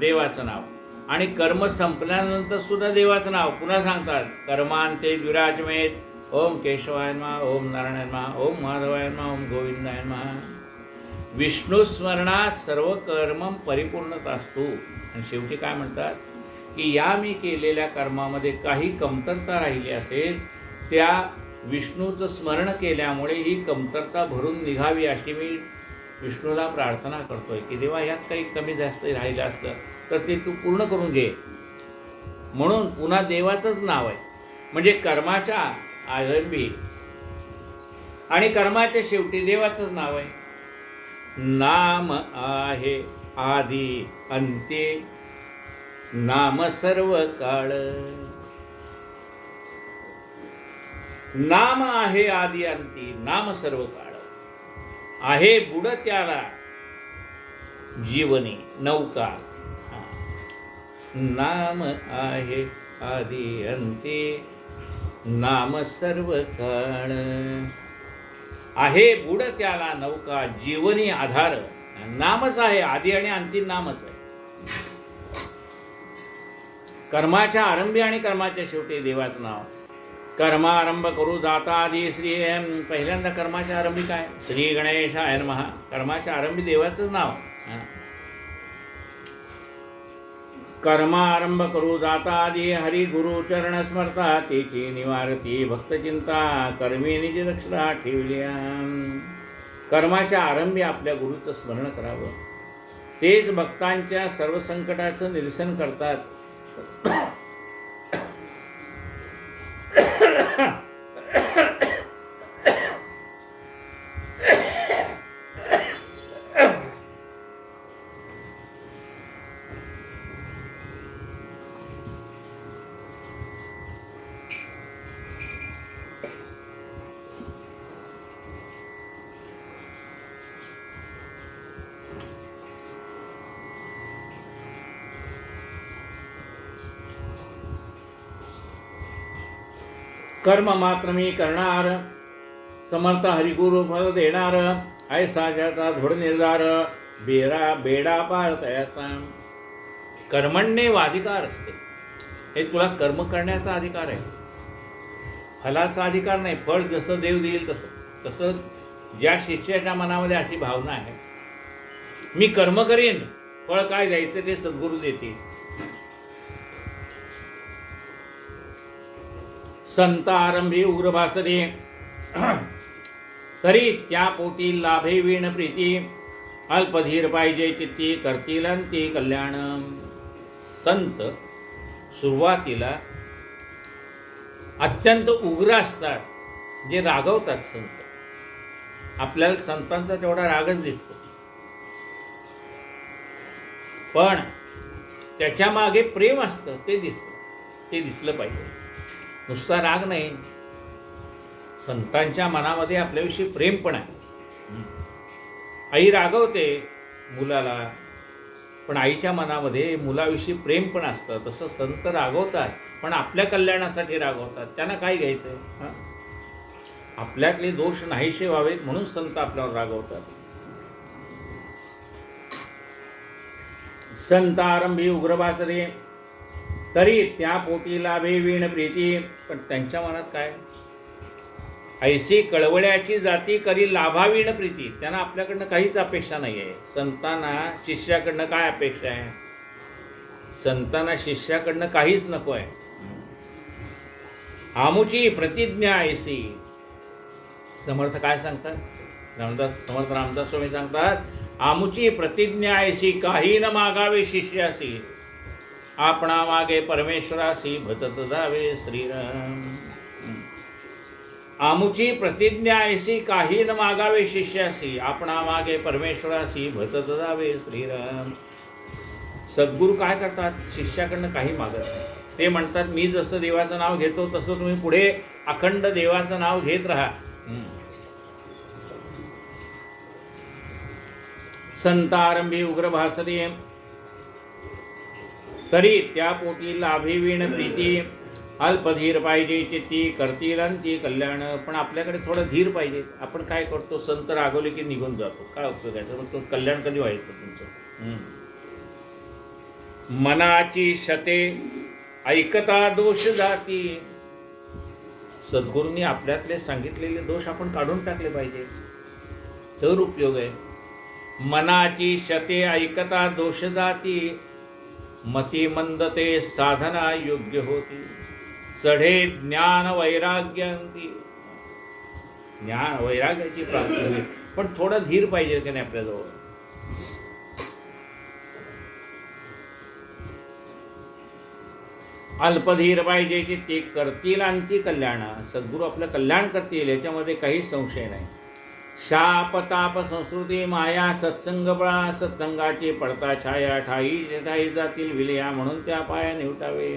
देवाचं नाव आणि कर्म संपल्यानंतर सुद्धा देवाचं नाव पुन्हा सांगतात. कर्मांते द्विराजमेत, ओम केशवाय नमः, ओम नारायणाय नमः, ओम माधवाय नमः, ओम गोविंदाय नमः. विष्णू स्मरणात सर्व कर्म परिपूर्णता असतो. आणि शेवटी काय म्हणतात की या मी केलेल्या कर्मामध्ये काही कमतरता राहिली असेल, त्या विष्णूचं स्मरण केल्यामुळे ही कमतरता भरून निघावी अशी मी विष्णूला प्रार्थना करतोय की देवा ह्यात काही कमी जास्त राहिलं असलं तर ते तू पूर्ण करून घे. म्हणून पुन्हा देवाचंच नाव आहे. म्हणजे कर्माच्या आरंभी आणि कर्माच्या शेवटी देवाचंच नाव आहे. नाम आहे आदी अंते, नाम सर्व काळ. नाम आहे आदी अंती, नाम सर्व काळ. आहे बुड त्याला जीवनी नौका. नाम आहे आदी अंते, नाम सर्व काळ. आहे बुड त्याला नौका, जीवनी आधार. नामच आहे, आधी आणि अंतिम नामच आहे. कर्माच्या आरंभी आणि कर्माच्या शेवटी देवाचं नाव. कर्मारंभ करू जाता आधी श्री. पहिल्यांदा कर्माच्या आरंभी काय? श्री गणेशाय नमः. कर्माच्या आरंभी देवाचंच नाव. कर्मारंभ करू जाता आधी हरी गुरु चरण स्मरता, तेची निवारती भक्तचिंता. कर्मी निज दक्षिणा ठेवल्या. कर्माच्या आरंभी आपल्या गुरुचं स्मरण करावं. तेच भक्तांच्या सर्व संकटाचं निरसन करतात. कर्म मात्र मी करणार, समर्थ हरिगुरु फल देणार. ऐसा ज्याचा दृढ निर्धार बेडा पार तयाचा. कर्मण्येव अधिकार असते. हे तुला कर्म करण्याचा अधिकार आहे, फलाचा अधिकार नाही. फळ जसं देव देईल तसं ज्या शिष्याच्या मनामध्ये अशी भावना आहे, मी कर्म करीन, फळ काय द्यायचं ते सद्गुरू देतील. संत आरंभी उग्र भासरे तरी त्या पोटी लाभे वीण प्रीती. अल्पधीर पाहिजे चित्ती करतील अंती कल्याण. संत सुरुवातीला अत्यंत उग्र असतात, जे रागवतात. संत आपल्याला संतांचा तेवढा रागच दिसतो, पण त्याच्या मागे प्रेम असतं, ते दिसलं पाहिजे. नुसता राग नाही, संतांच्या मनामध्ये आपल्याविषयी प्रेम पण आहे. आई रागवते मुलाला, पण आईच्या मनामध्ये मुलाविषयी प्रेम पण असतं. तसं संत रागवतात, पण आपल्या कल्याणासाठी रागवतात. त्यांना काय घ्यायचंय? आपल्यातले दोष नाहीसे व्हावेत म्हणून संत आपल्यावर रागवतात. संत आरंभी उग्र भासरे तरी त्या पोटी लाभे वीण प्रीती. पण त्यांच्या मनात काय? ऐशी कळवळ्याची जाती करी लाभावीण प्रीती. त्यांना आपल्याकडनं काहीच अपेक्षा नाही आहे. संतांना शिष्याकडनं काय अपेक्षा आहे? संतांना शिष्याकडनं काहीच नको आहे. आमुची प्रतिज्ञा ऐसी. समर्थ काय सांगतात? समर्थ रामदास स्वामी सांगतात, आमुची प्रतिज्ञा ऐसी काही न मागावे शिष्यासी. आपणा मागे परमेश्वरासी भटत जावे श्रीराम. आमुची प्रतिज्ञा ऐसी काही न मागावे शिष्यासी. आपणा मागे परमेश्वरासी भटत जावे श्रीराम. सद्गुरू काय करतात? शिष्याकडनं काही मागत नाही. ते म्हणतात, मी जसं देवाचं नाव घेतो तसं तुम्ही पुढे अखंड देवाचं नाव घेत राहा. संत आरंभी उग्र भासरे तरी त्या पोटी लाभे वीण प्रीती. अल्पधीर पाहिजे चित्ती करतील अंती कल्याण. पण आपल्याकडे थोडं धीर पाहिजे. आपण काय करतो? संत रागवले की निघून जातो. काय उपयोग आहे? मग तो कल्याण कधी व्हायचं तुमचं? मनाची शते ऐकता दोष जाती. सद्गुरूंनी आपल्यातले सांगितलेले दोष आपण काढून टाकले पाहिजे, तर उपयोग आहे. मनाची शते ऐकता दोष जाती. मती मंदते साधना योग्य होती. चढे ज्ञान वैराग्यांती. ज्ञान वैराग्याची प्राप्ती होईल, पण थोडा धीर पाहिजे की नाही आपल्याजवळ. अल्पधीर पाहिजे की ते करतील अंती कल्याण. सद्गुरू आपलं कल्याण करतील, याच्यामध्ये काही संशय नाही. शाप ताप संस्कृती माया सत्संग बळा. सत्संगाची पडता छाया ठाई जातील विलया. म्हणून त्या पाया निवटावे.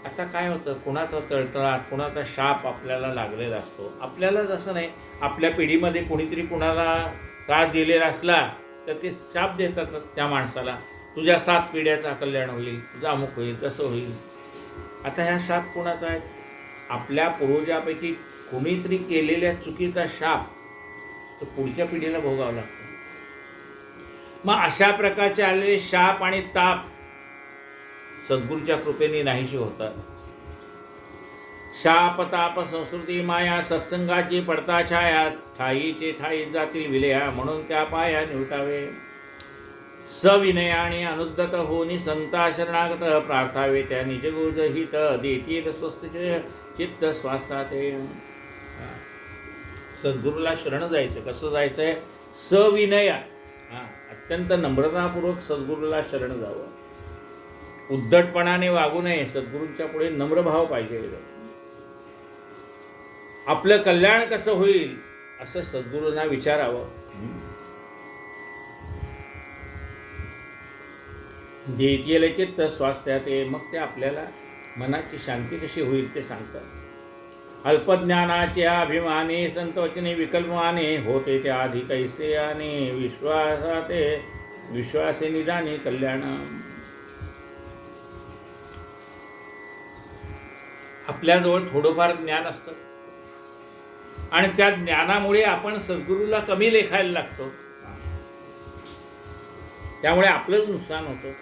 आता काय होतं? कुणाचा तळतळाट, कुणाचा शाप आपल्याला लागलेला असतो. आपल्याला जसं नाही, आपल्या पिढीमध्ये कोणीतरी कुणाला त्रास दिलेला असला तर ते शाप देतात त्या माणसाला. तुझ्या 7 पिढ्याचा कल्याण होईल, तुझं अमुक होईल, तसं होईल. आता ह्या शाप कुणाचा आहे? आपल्या पूर्वजापैकी कोणीतरी केलेल्या चुकीचा शाप तो पुढच्या पिढीला भोगावं लागतं. मग अशा प्रकारचे आलेले शाप आणि ताप सद्गुरूच्या कृपेने नाहीशी होतात. शाप ताप संस्कृती माया सत्संगाची पडता छाया ठाई जातील विलया. म्हणून त्या पाया निवटावे. सविनयाने अनुद्धत होनी संता शरणागत प्रार्थावे. त्या निजगुज हित देतील स्वस्त चित्त स्वास्थाते. सद्गुरूला शरण जायचं. कसं जायचंय? सविनय. अत्यंत नम्रतापूर्वक सद्गुरूला शरण जावं. उद्धटपणाने वागू नये. सद्गुरूंच्या पुढे नम्रभाव पाहिजे. आपलं कल्याण कसं होईल असं सद्गुरूंना विचारावं. देतील चित्त स्वास्थ्याते. मग ते आपल्याला मनाची शांती कशी होईल ते सांगतात. अल्पज्ञानाचे अभिमानी संतवचने विकल्पमाने होते त्या आधी कैसे आणि विश्वासे निदानी कल्याण. आपल्याजवळ थोडंफार ज्ञान असतं, आणि त्या ज्ञानामुळे आपण सद्गुरूला कमी लेखायला लागतो, त्यामुळे आपलंच नुकसान होतं.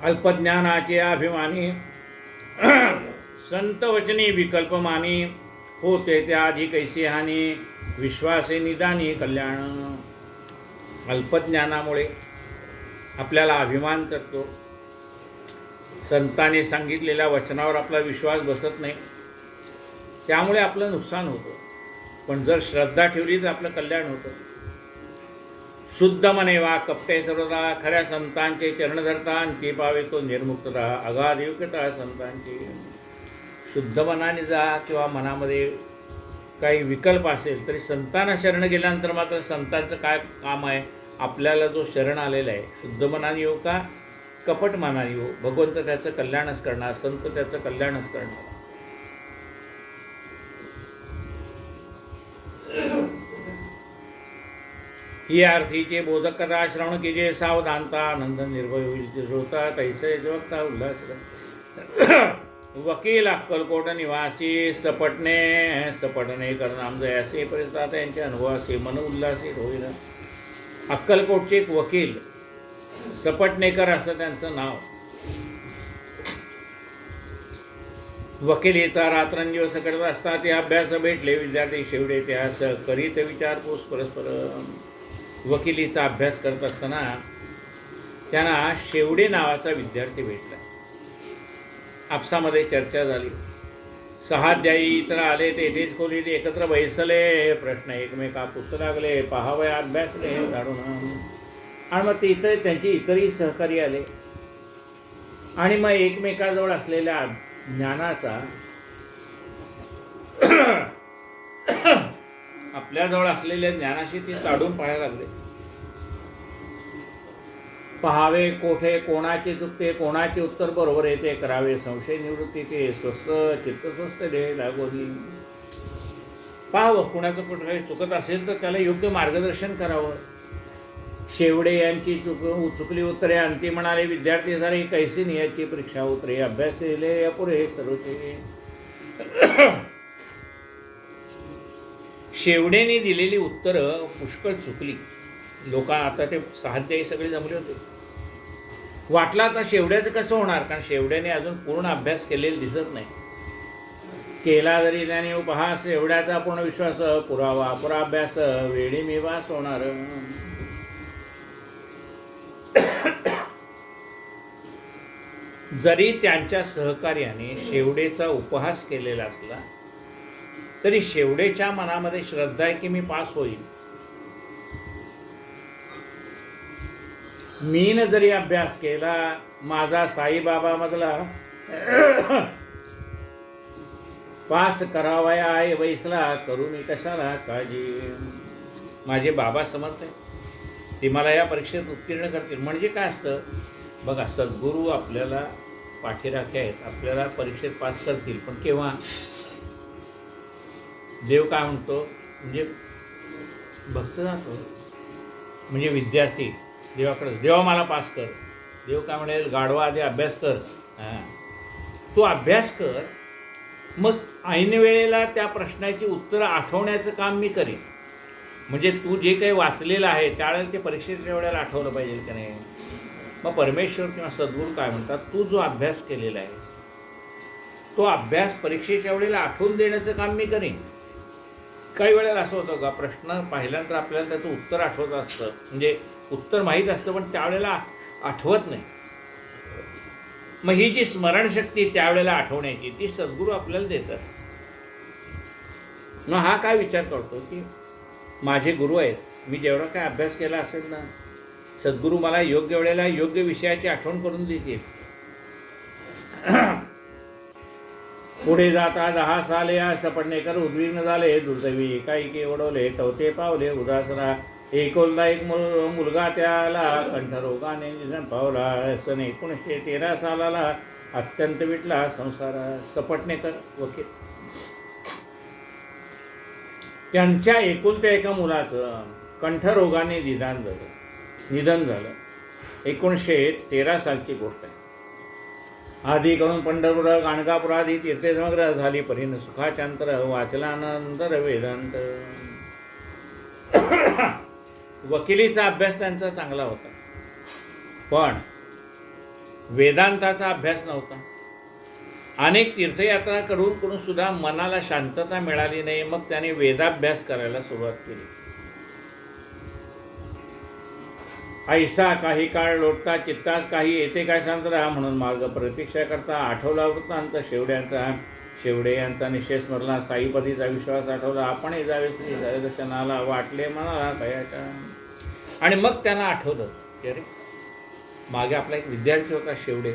अल्पज्ञानाचे अभिमानी संत वचनी विकल्पमानी, होते त्या आधी कैसी हानी, विश्वासे निदानी कल्याण. अल्पज्ञानामुळे आपल्याला अभिमान चढतो, संतांनी सांगितलेल्या वचनावर आपला विश्वास बसत नाही, त्यामुळे आपलं नुकसान होतं. पण जर श्रद्धा ठेवली तर आपलं कल्याण होतं. शुद्ध मने वा कपटे सर्वदा, खऱ्या संतांचे चरण धरता, अंती पावे तो निर्मुक्तता. अगाध योग्यता संतांची. शुद्ध मनाने जा, किंवा मनामध्ये काही विकल्प असेल तरी संतांना शरण गेल्यानंतर मात्र संतांचं काय काम आहे, आपल्याला जो शरण आलेला आहे, शुद्ध मनाने येऊ का कपट मनाने येऊ, भगवंत त्याचं कल्याणच करणार, संत त्याचं कल्याणच करणार. ही आरतीचे बोधक कथा श्रवण कीजे, सावधानता आनंद निर्भय होईल श्रोता, तैसे जगता उल्हास. वकील अक्कलकोट निवासी, सपटणे कर नाम जयासी, परिस्थिती यांचे अनुभवासी मन उल्हासित होईल. अक्कलकोटचे एक वकील सपटणेकर असं त्यांचं नाव. वकिलीचा रात्रंदिवस करत असतात, ते अभ्यास भेटले विद्यार्थी शेवडे त्यास, करीत विचारपूस परस्पर. वकिलीचा अभ्यास करत असताना त्यांना शेवडे नावाचा विद्यार्थी भेटला. आपसामध्ये चर्चा झाली. 6 अध्यायी इतर आले, तेथेच खोलीत एकत्र बैसले, प्रश्न एकमेका पुसू लागले, पहावय अभ्यासले काढून. आणि मग ते इतर त्यांचे इतरही सहकारी आले, आणि मग एकमेकाजवळ असलेल्या ज्ञानाचा आपल्याजवळ असलेल्या ज्ञानाशी ते काढून पाहायला लागले. पहावे कोठे कोणाचे चुकते, कोणाचे उत्तर बरोबर येते, करावे संशय निवृत्ती, ते स्वस्त चित्त स्वस्त दे लागोनी. पाहावं कोणाचं कुठं काही चुकत असेल तर त्याला योग्य मार्गदर्शन करावं. शेवडे यांची चुकली उत्तरे, अंती म्हणाले विद्यार्थी सारे, कैसी नियाची परीक्षा उतरे, अभ्यास केले अपुरे सर्वचे. शेवडेने दिलेली उत्तरं पुष्कळ चुकली. लोक आता ते 6 अध्यायी सगळे जमले होते. वाटलं आता शेवड्याचं कसं होणार, कारण शेवड्याने अजून पूर्ण अभ्यास केलेला दिसत नाही. केला जरी त्याने उपहास, एवढ्याचा पूर्ण विश्वास, पुरावा पुरा अभ्यास, वेळी मिवास होणार. जरी त्यांच्या सहकार्याने शेवडेचा उपहास केलेला असला तरी शेवडेच्या मनामध्ये श्रद्धा आहे की मी पास होईल. मीन जरी अभ्यास केला, माझा साईबाबा मधला पास करावया आहे वैसला, करू मी कशाला काळजी. माझे बाबा समर्थ आहे, ते मला या परीक्षेत उत्तीर्ण करतील. म्हणजे काय असतं बघा, सद्गुरू आपल्याला पाठीराखे आहेत, आपल्याला परीक्षेत पास करतील. पण केव्हा? देव काय म्हणतो, म्हणजे भक्त जातो, म्हणजे विद्यार्थी देवाकडे, देवा मला पास कर. देव काय म्हणेल, गाढवा आधी अभ्यास कर. तू अभ्यास कर, मग ऐन वेळेला त्या प्रश्नाची उत्तरं आठवण्याचं काम मी करेन. म्हणजे तू जे काही वाचलेलं आहे त्यावेळेला ते परीक्षेच्या वेळेला आठवलं पाहिजे का नाही. मग परमेश्वर किंवा सद्गुरू काय म्हणतात, तू जो अभ्यास केलेला आहे तो अभ्यास परीक्षेच्या वेळेला आठवून देण्याचं काम मी करेन. काही वेळेला असं होतं का, प्रश्न पाहिल्यानंतर आपल्याला त्याचं उत्तर आठवत असतं, म्हणजे उत्तर माहीत असतं पण त्यावेळेला आठवत नाही. मग ही जी स्मरणशक्ती त्यावेळेला आठवण्याची, ती सद्गुरू आपल्याला देतात. मग हा काय विचार करतो की माझे गुरु आहेत, मी जेवढा काय अभ्यास केला असेल ना, सद्गुरू मला योग्य वेळेला योग्य विषयाची आठवण करून देतील. पुढे जाता 10 साले सपटणेकर उद्विग्न झाले, दुर्दैवी एकाएकी ओढवले, तवते पावले उदासरा, एकोलता एक मुलगा त्याला कंठरोगाने निधन पावला. सन 1913 सालाला अत्यंत विटला संसार. सपटणेकर वकील. त्यांच्या एकुलत्या एका मुलाचं कंठरोगाने निधन झालं. 1913 सालची गोष्ट आहे. आधी करून पंढरपूर गाणगापुरादी तीर्थसमग्र झाली परीन सुखाचांतर. वाचल्यानंतर वेदांत. वकिलीचा अभ्यास त्यांचा चांगला होता, पण वेदांताचा अभ्यास नव्हता. अनेक तीर्थयात्रा करून सुद्धा मनाला शांतता मिळाली नाही. मग त्याने वेदाभ्यास करायला सुरुवात केली. ऐसा काही काळ लोटता चित्तास काही येते काय शांत राहा म्हणून मार्ग प्रतीक्षा करता. आठवला वृत्तांत शेवड्यांचा. शेवडे यांचा निश्चय स्मरला. साईपतीचा विश्वास आठवला. आपण जावे श्री दर्शनाला. वाटले मनाला कयाच्या. आणि मग त्यांना आठवलं की अरे मागे आपला एक विद्यार्थी होता शेवडे,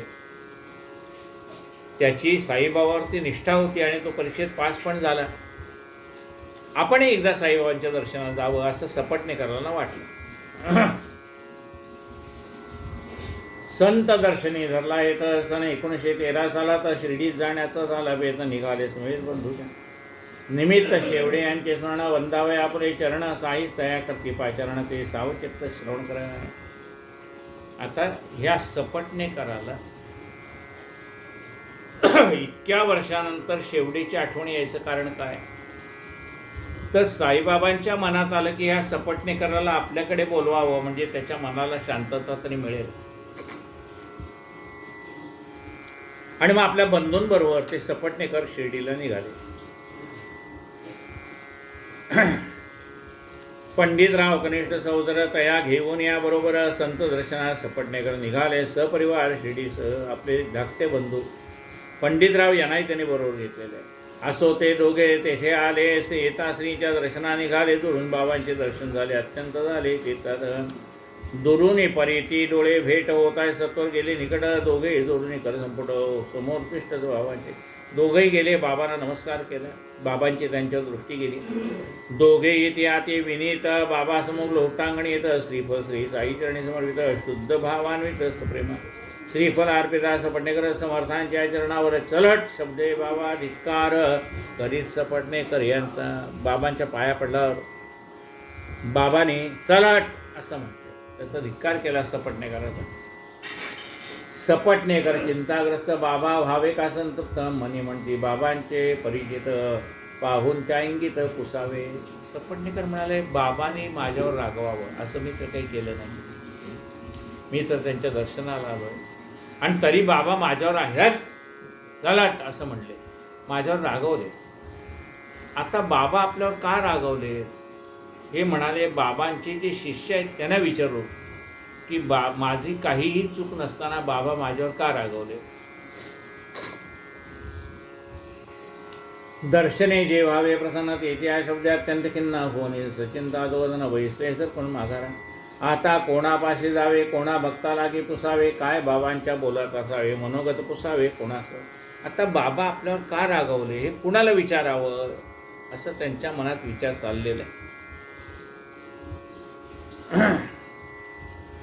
त्याची साईबाबावरती निष्ठा होती आणि तो परीक्षेत पास पण झाला. आपण एकदा साईबाबांच्या दर्शनाला जावं असं सपटणेकरांना वाटलं. संत दर्शनी धरला येत. सन 1913 सालात शिर्डीत जाण्याचा झाला बेत. निघाले समेत बंधूच्या. निमित्त शेवडे यांचे स्मरण वंदावे आपले चरण. साईस तया करती पाचरण ते सावचित्त श्रवण करा. आता ह्या सपटणेकराला इतक्या वर्षानंतर शेवडीची आठवण यायचं कारण काय? तर साईबाबांच्या मनात आलं की ह्या सपटणेकराला आपल्याकडे बोलवावं, म्हणजे त्याच्या मनाला शांतता तरी मिळेल. आणि मग आपल्या बंधूंबरोबर ते सपटणेकर शिर्डीला निघाले. पंडितराव कनिष्ठ सहोदर तया घेऊन याबरोबर संत दर्शनात सपटणेकर निघाले. सपरिवार शिर्डीसह आपले धाकटे बंधू पंडितराव यांनाही त्यांनी बरोबर घेतलेले आहे. असो ते दोघे तेथे आले. असे येता श्रीच्या दर्शना निघाले. दुरून बाबांचे दर्शन झाले. अत्यंत झाले चित्तात. दुरून परीती डोळे भेट होताय. सत्वर गेले निकट. दोघे जोडून कर संपुट. समोर पृष्ठ बाबांचे. दोघेही गेले. बाबांना नमस्कार केला. बाबांची त्यांच्यावर दृष्टी गेली. दोघे येते आते विनीत. बाबासमोर लोटांगण येत. श्रीफल श्री साई चरणी समर्पित. शुद्ध भावान्वित प्रेमा. श्रीफल अर्पित. सपटणेकर समर्थांच्या चरणावर चलट शब्दे बाबा धिक्कार करीत सपटणेकर यांचा. बाबांच्या पाया पडल्यावर बाबाने चलट असं म्हटलं. त्याचा धिक्कार केला सपटणेकराचा. सपटणेकर चिंताग्रस्त. बाबा व्हावे का संतप्त मनी म्हणती. बाबांचे परिचित पाहून त्या इंगित पुसावे. सपटणेकर म्हणाले बाबाने माझ्यावर रागवावं असं मी तर काही केलं नाही. मी तर त्यांच्या दर्शनाला आलो आणि तरी बाबा माझ्यावर आहेत गलाट असं म्हणले. माझ्यावर रागवले. आता बाबा आपल्यावर का रागवले हे म्हणाले. बाबांचे जे शिष्य आहेत त्यांना विचारू की माझी काहीही चूक नसताना बाबा माझ्यावर का रागवले. दर्शने जे व्हावे प्रसन्न तेथे या शब्द अत्यंत खिन्न होणे. सचिंता दोदन वैश्लेसर कोण माघारा. आता कोणापाशी जावे कोणा भक्ताला की पुसावे. काय बाबांच्या बोलत असावे मनोगत पुसावे कोणास. आता बाबा आपल्यावर का रागवले हे कुणाला विचारावं असं त्यांच्या मनात विचार चाललेला आहे.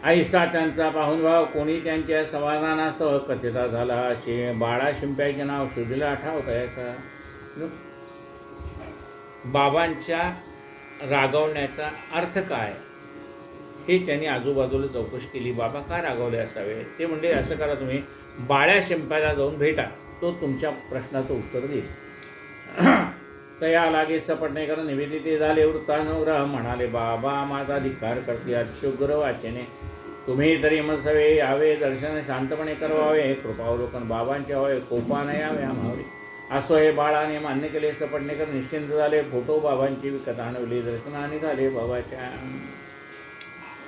ऐसा त्यांचा पाहून भाव कोणी त्यांच्या समाधानास्तव कथिता झाला. बाळा शिंप्याचे नाव शुद्धीला आठवत याचा. बाबांच्या रागवण्याचा अर्थ काय हे त्यांनी आजूबाजूला चौकशी केली. बाबा का रागवले असावे. ते म्हणजे असं करा तुम्ही बाळ्या शिंप्याला जाऊन भेटा, तो तुमच्या प्रश्नाचं उत्तर देईल. तया लागे सपटणेकर निवेदिते झाले. वृत्तानुग्रह म्हणाले बाबा माझा धिक्कार करते. अत्युग्र वाचने तुम्ही तरी मसावे यावे. दर्शन शांतपणे करवावे. कृपावलोकन बाबांचे व्हावे. कोपाने यावे आम्हावे. असो हे बाळाने मान्य केले. सपटणेकर निश्चिंत झाले. फोटो बाबांची विकत आणवली. दर्शना निघाले बाबाच्या.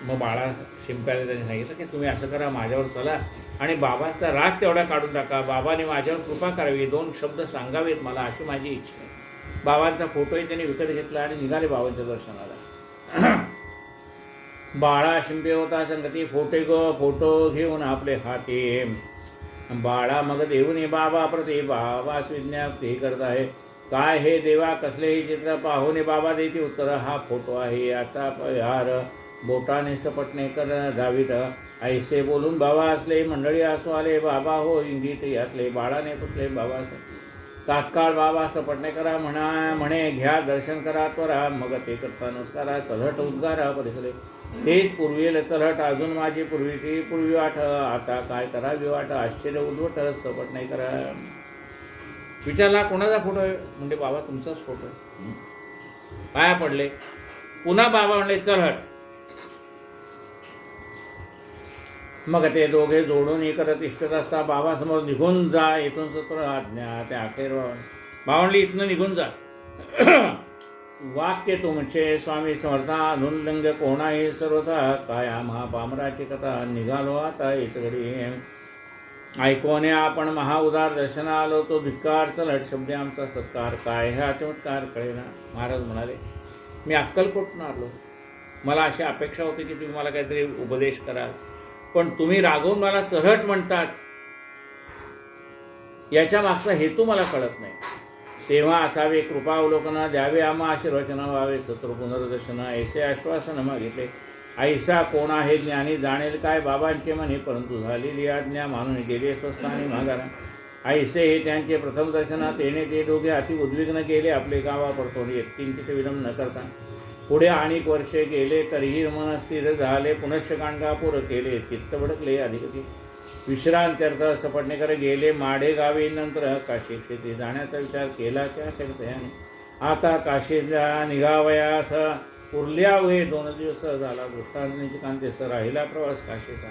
मग बाळा शिंप्याला त्यांनी सांगितलं की तुम्ही असं करा माझ्यावर चला आणि बाबांचा राग तेवढा काढून टाका. बाबाने माझ्यावर कृपा करावी. 2 शब्द सांगावेत मला अशी माझी इच्छा आहे. बाबांचा फोटोही त्यांनी विकत घेतला आणि निघाले बाबांच्या दर्शनाला. बाळा शिंपे होता संगती. फोटो घेऊन आपले हाती. बाळा मग देऊन बाबा प्रति बाबा विज्ञाप्ती करत आहे. काय हे देवा कसले हे चित्र पाहुणे बाबा देते उत्तर हा फोटो आहे याचा परिहार बोटाने सपटणे कर जावीत ऐसे बोलून बाबा असले मंडळी असो आले बाबा हो इंगित यातले बाळाने पुसले बाबा तात्काळ बाबा सपटणे करा म्हणे घ्या दर्शन करा त्वरा मग ते करता नमस्कारा चलहट उद्गारा परिसरे तेच पूर्वी चलहट अजून माझी पूर्वी वाट आता काय करावी वाट आश्चर्य उद्वट सपटणे करा विचारला कोणाचा फोटो आहे म्हणजे बाबा तुमचाच फोटो आहे पाया पडले पुन्हा बाबा म्हणले चलहट मग ते दोघे जोडून हे करत इष्टत असता बाबासमोर निघून जा इथून सत्र आज्ञा त्या अखेर बाबा म्हणले इथनं निघून जा वाक्य तुमचे स्वामी समर्था अनुल्लंघ कोणाही सर्वथा काय आम्हा पामराची कथा निघालो आता याच घडी ऐकोने आपण महाउदार दर्शना आलो तो धिक्कार चलहट शब्दे आमचा सत्कार काय हा चमत्कार कळेना महाराज म्हणाले मी अक्कलकोटनं आलो मला अशी अपेक्षा होती की तुम्ही मला काहीतरी उपदेश कराल पण तुम्ही रागवून मला चलहट म्हणतात याच्या मागचा हेतू मला कळत नाही तेव्हा असावे कृपा अवलोकना द्यावे आम्हा आशीर्वचना व्हावे सत्र पुनर्दर्शन ऐसे आश्वासन मागितले ऐसा कोण आहे ज्ञानी जाणेल काय बाबांचे म्हणे परंतु झालेली आज्ञा मानून गेले स्वस्थानी माघारा ऐसे हे त्यांचे प्रथम दर्शनात येणे ते दोघे अति उद्विग्न केले आपले गावा परतोनी व्यक्तींचे विलंब न करता पुढे अनेक वर्षे गेले तरीही मन स्थिर झाले पुनश्च गाणगापूर केले चित्त भडकले अधिकती विश्रांत्यर्थ सपटणेकर गेले माडे गावी नंतर काशी क्षेत्री जाण्याचा विचार केला त्या ठिकाणी आता काशीला निघावयास उरल्या वे 2 दिवस झाला दृष्टांतांची कांतेस राहिला प्रवास काशीचा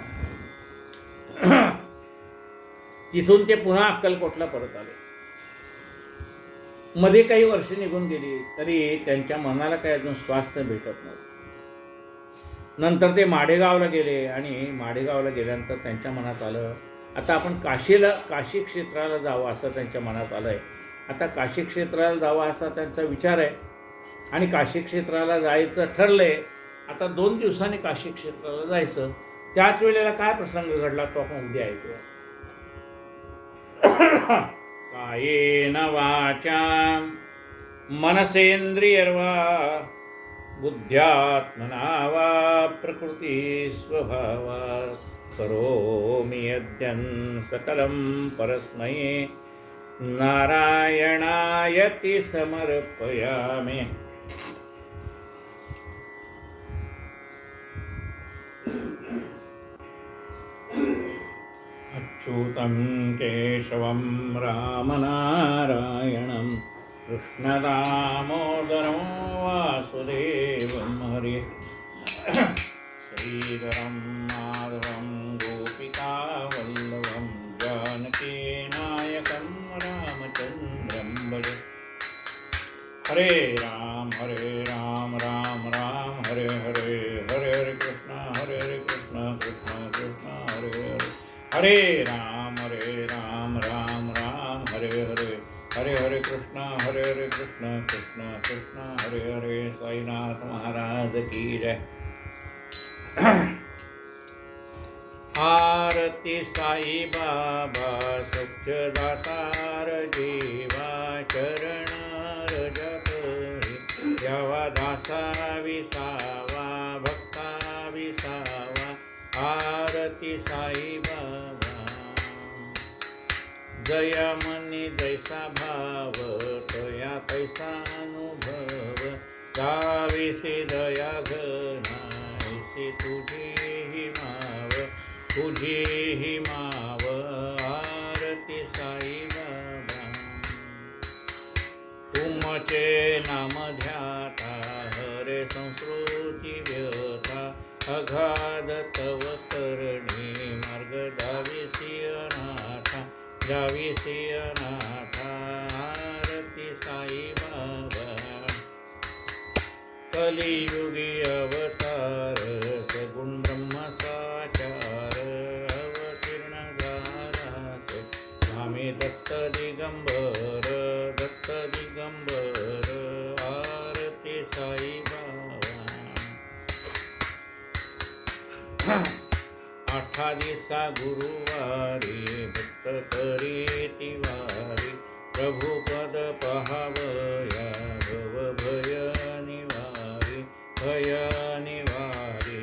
तिथून ते पुन्हा अक्कलकोटला परत आले मध्ये काही वर्षे निघून गेली तरी त्यांच्या मनाला काही अजून स्वास्थ्य भेटत नव्हतं नंतर ते माडेगावला गेले आणि माडेगावला गेल्यानंतर त्यांच्या मनात आलं आता आपण काशी क्षेत्राला जावं असं त्यांच्या मनात आलं आहे आता काशी क्षेत्राला जावं असा त्यांचा विचार आहे आणि काशी क्षेत्राला जायचं ठरलंय आता 2 दिवसांनी काशी क्षेत्राला जायचं त्याच वेळेला काय प्रसंग घडला तो आपण उद्या ऐकूया कायेन वाचा मनसेंद्रियर्वा बुद्ध्यात्मना वा प्रकृती स्वभावा करोमि यद्यं सकलं परस्मै नारायणायति समर्पयामि अच्युतं केशवं रामनारायणं कृष्णदामोदरं वासुदेवं हरे श्रीधरं माधवं गोपिकावल्लभं जानकीनायकं रामचन्द्रं भजे हरे राम राम राम हरे हरे हरे हरे कृष्ण कृष्ण कृष्ण हरे हरे हरे राम राम हरे हरे हरे हरे कृष्ण कृष्ण कृष्ण हरे हरे साईनाथ महाराज की जय आरती साई बाबा सख्य दातार जीवा चरण रजत यावा दासा विसावा भक्ता विसावा आरती साई बाबा जया मनी जैसा भाव तया तैसा अनुभव गाविसी दया घनाईसी तुझी ही माव आरती साई बाबा तुमचे नाम ध्याता हरे संस्कृती व्यथा अगाध तव करणी मार्ग दाविसी अनाथा आरती साई बाबा कलियुगी अवतार सगुण ब्रह्म साचार अवतीर्ण झालासे स्वामी दत्त दिगंबर आरती साई बाबा 8 दिसा गुरुवारी भक्त करी तिवारी प्रभुपद पहावया भव भय निवारी भय निवारी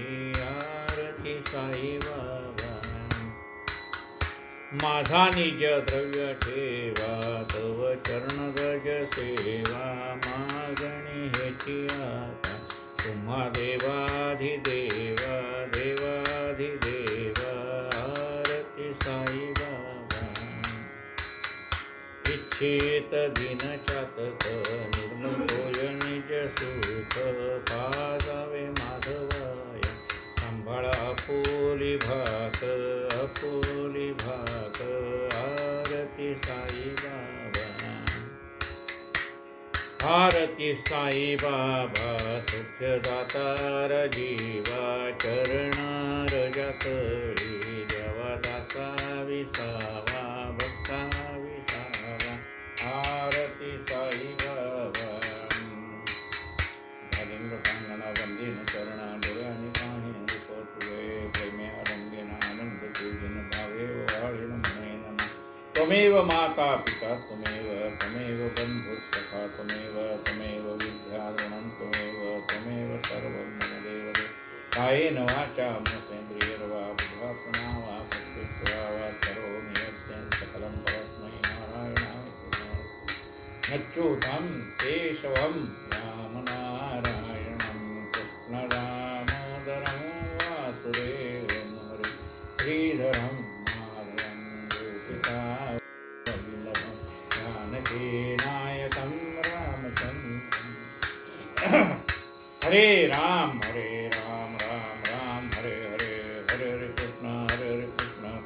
आरती साई बाबा माझा निज द्रव्य ठेवा तव चरण गज सेवा मागणी हेची आता तुम्हा देवाधिदेवा देवाधिदेवा आरती साई बाबा इच्छित दिन चातक निर्मल होय निज सुख पाजावे माधवाय सांभाळा अपोली भाक आरती साई बाबा आरती साई बाबा सुखदातार जीवा चरणार जातळी देवदासा विसावा भक्ता विसावा आरती साई बाबा घालिंग वंदीन चरणा डोळ्याने पाणी तुवे प्रेमे रंगीन आनंद पूजन भावे वाळीन म्हणेन त्वमेव माता पिता त्वमेव बंधु सखा त्वमेव विद्याद्रवणं त्वमेव सर्वं मम देव कायेन वाचा मनसेन्द्रियर्वा बुद्ध्यात्मना वा प्रकृत्या वा करोमि यज्ञं सकलं परस्मै नारायणाय नच्युतं केशवं रामनारायणं कृष्णदामोदरं वासुदेवं हरे श्रीधरं माधवं गोपिकावल्लभं जानकीनायकं रामचन्द्रं हरे राम राम राम हरे हरे हरे हरे कृष्ण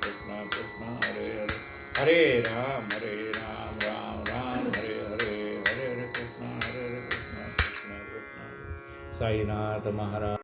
कृष्ण कृष्ण हरे हरे हरे राम राम राम हरे हरे हरे हरे कृष्ण कृष्ण कृष्ण कृष्ण साईनाथ महाराज।